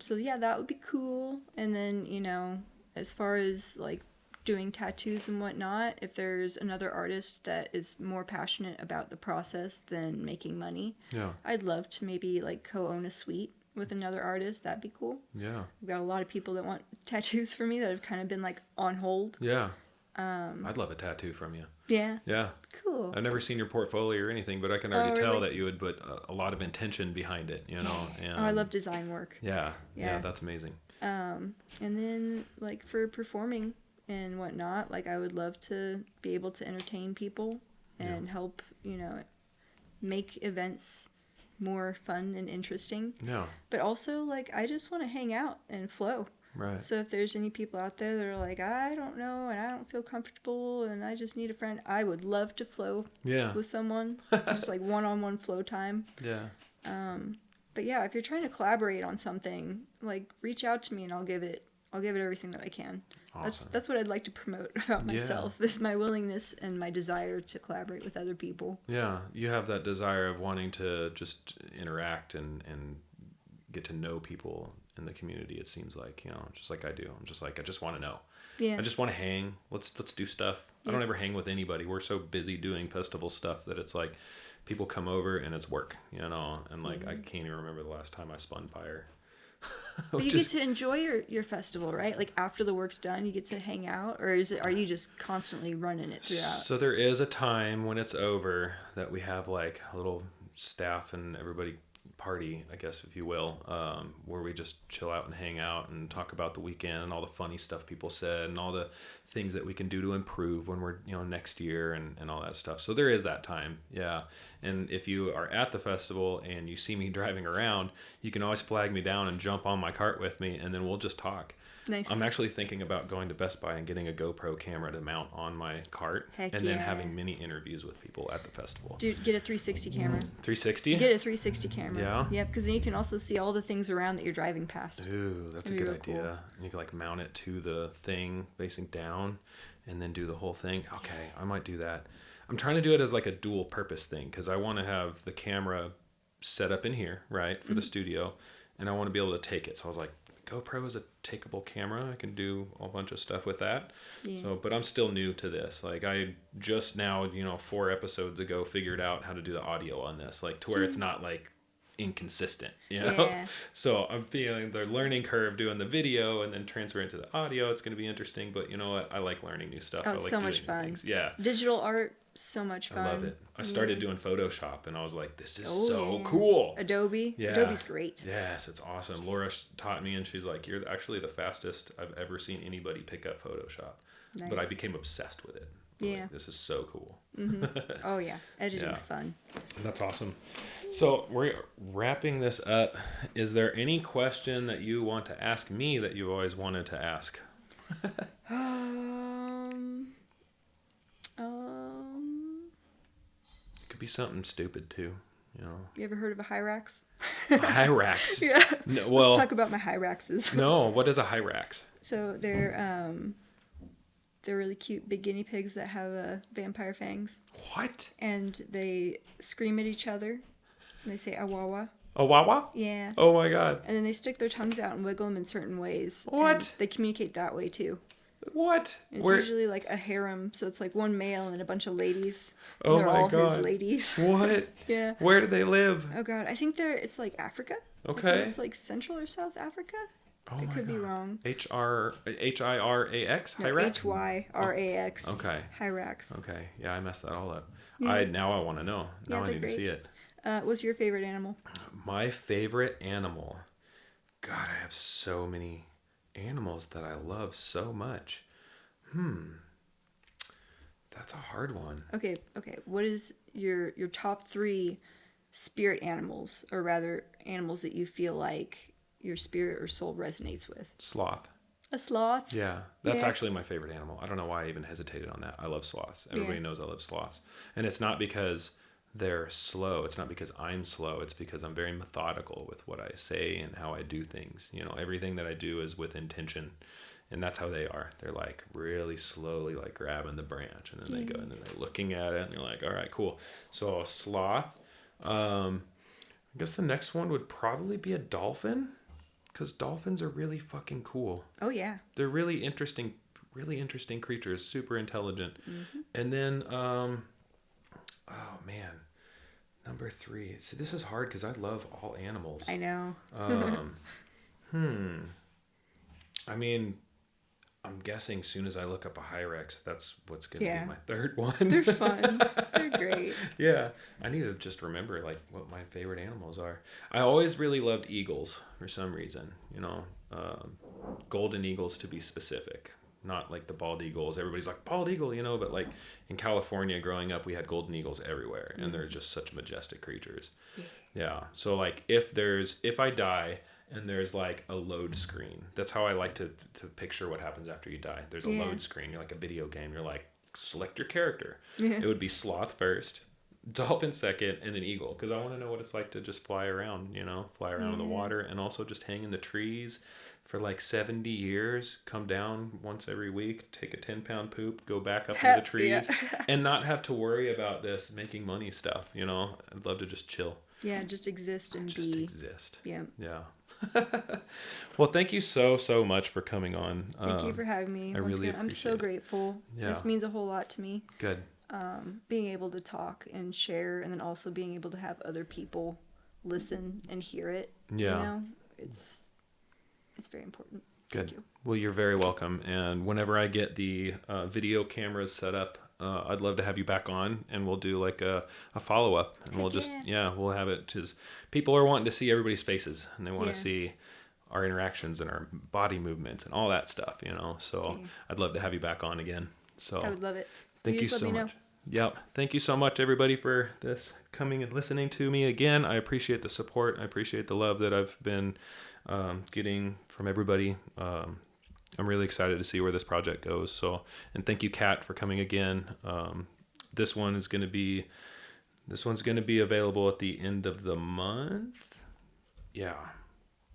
So yeah, that would be cool. And then, as far as like doing tattoos and whatnot, if there's another artist that is more passionate about the process than making money, I'd love to maybe like co-own a suite with another artist. That'd be cool. Yeah. We've got a lot of people that want tattoos for me that have kind of been like on hold. Yeah. I'd love a tattoo from you. Yeah. Yeah. Cool. I've never seen your portfolio or anything, but I can already tell that you would put a lot of intention behind it, And, I love design work. Yeah. That's amazing. And then like for performing and whatnot, like I would love to be able to entertain people and help, make events more fun and interesting. Yeah. But also like I just want to hang out and flow. Right. So if there's any people out there that are like, I don't know and I don't feel comfortable and I just need a friend, I would love to flow with someone. Just like one-on-one flow time. Yeah. But yeah, if you're trying to collaborate on something, like reach out to me and I'll give it everything that I can. Awesome. That's what I'd like to promote about myself, is my willingness and my desire to collaborate with other people. Yeah, you have that desire of wanting to just interact and get to know people in the community. It seems like, you know, just like I do. I'm just like, I just want to know. Yeah. I just want to hang. Let's do stuff. I don't ever hang with anybody. We're so busy doing festival stuff that it's like people come over and it's work, you know. And like I can't even remember the last time I spun fire. But you get to enjoy your festival, right? Like after the work's done, you get to hang out, or are you just constantly running it throughout? So there is a time when it's over that we have like a little staff and everybody party, I guess, if you will, where we just chill out and hang out and talk about the weekend and all the funny stuff people said and all the things that we can do to improve when we're, you know, next year and all that stuff. So there is that time. Yeah. And if you are at the festival and you see me driving around, you can always flag me down and jump on my cart with me, and then we'll just talk. Nice. I'm actually thinking about going to Best Buy and getting a GoPro camera to mount on my cart. Heck and then yeah. having mini interviews with people at the festival. Dude, get a 360 camera. 360? Get a 360 camera. Yeah? Yep, because then you can also see all the things around that you're driving past. Ooh, that's a That'd be good real idea. cool. And you can like mount it to the thing facing down and then do the whole thing. Okay, I might do that. I'm trying to do it as like a dual purpose thing because I want to have the camera set up in here, right, for the studio, and I want to be able to take it. So I was like, GoPro is a takeable camera. I can do a bunch of stuff with that. Yeah. So, but I'm still new to this. Like I just now, you know, 4 episodes ago figured out how to do the audio on this, like to where it's not like inconsistent, you know? Yeah. So I'm feeling the learning curve doing the video and then transfer into the audio. It's going to be interesting, but you know what? I like learning new stuff. Oh, I it's like so doing much new fun. things. Yeah. Digital art, so much fun. I love it. I started doing Photoshop and I was like, this is Oh, so yeah. cool. Adobe. Yeah. Adobe's great. Yes, it's awesome. Laura taught me and she's like, you're actually the fastest I've ever seen anybody pick up Photoshop. Nice. But I became obsessed with it. I was Yeah. like, this is so cool. Oh, yeah. Editing's Yeah. fun. That's awesome. So we're wrapping this up. Is there any question that you want to ask me that you've always wanted to ask? It could be something stupid too, you know. You ever heard of a Hyrax? Hyrax. Yeah. No, well, Let's talk about my Hyraxes. no. What is a Hyrax? So they're really cute big guinea pigs that have vampire fangs, What? and they scream at each other. They say awawa. A Wawa? Yeah. Oh my God. And then they stick their tongues out and wiggle them in certain ways. What? And they communicate that way too. What? It's Where? usually like a harem, so it's like one male and a bunch of ladies. Oh They're my all God. his ladies. What? Yeah. Where do they live? Oh God, I think it's like Africa. I think Okay. it's like Central or South Africa. Oh I my could be God. wrong. H-I-R-A-X? No, Hyrax? Hyrax. Okay. Hyrax. Okay. Yeah, I messed that all up. Yeah. Now I want to know. Now Yeah, I they're need to great. see it. What's your favorite animal? My favorite animal. God, I have so many animals that I love so much. That's a hard one. Okay. What is your top 3 spirit animals, or rather animals that you feel like your spirit or soul resonates with? Sloth. A sloth. Yeah, that's Yeah. actually my favorite animal. I don't know why I even hesitated on that. I love sloths. Everybody Yeah. knows I love sloths. And it's not because they're slow. It's not because I'm slow. It's because I'm very methodical with what I say and how I do things. You know, everything that I do is with intention. And that's how they are. They're like really slowly like grabbing the branch, and then they go and then they're looking at it and they're like, all right, cool. So a sloth. I guess the next one would probably be a dolphin, because dolphins are really fucking cool. Oh yeah. They're really interesting creatures, super intelligent. And then, oh man, number 3. See, this is hard because I love all animals. I know. I mean, I'm guessing soon as I look up a Hyrax, that's what's going to Yeah. be my third one. They're fun. They're great. Yeah, I need to just remember like what my favorite animals are. I always really loved eagles for some reason, you know, golden eagles to be specific, not like the bald eagles. Everybody's like bald eagle, you know, but like in California growing up, we had golden eagles everywhere, and they're just such majestic creatures. Yeah. So like if I die and there's like a load screen, that's how I like to picture what happens after you die. There's a Yeah. load screen. You're like a video game. You're like, select your character. Yeah. It would be sloth first, dolphin second, and an eagle, because I want to know what it's like to just fly around, fly around in the water, and also just hang in the trees for like 70 years, come down once every week, take a 10-pound poop, go back up in the trees, and not have to worry about this making money stuff. I'd love to just chill. Yeah, just exist and just be. Exist. Yeah. Well, thank you so much for coming on. Thank you for having me. I really I'm so grateful. Yeah. This means a whole lot to me. Good. Being able to talk and share, and then also being able to have other people listen and hear it. Yeah. It's very important. Good. Thank you. Well, you're very welcome. And whenever I get the video cameras set up, I'd love to have you back on, and we'll do like a follow-up, and we'll just, we'll have it, because people are wanting to see everybody's faces, and they want to see our interactions and our body movements and all that stuff, so I'd love to have you back on again. So I would love it. Thank you so much. Yep. Thank you so much, everybody, for this coming and listening to me again. I appreciate the support. I appreciate the love that I've been getting from everybody. I'm really excited to see where this project goes. So, and thank you, Kat, for coming again. This one's going to be available at the end of the month. Yeah.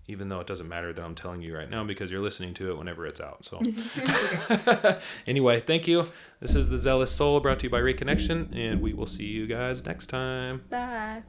Even though it doesn't matter that I'm telling you right now, because you're listening to it whenever it's out. So anyway, thank you. This is The Zealous Soul, brought to you by ReKinection, and we will see you guys next time. Bye.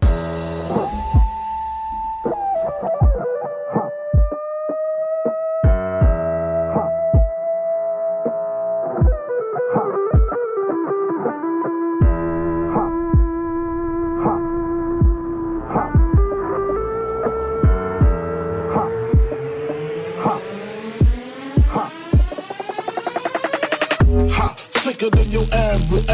Sicker than your average.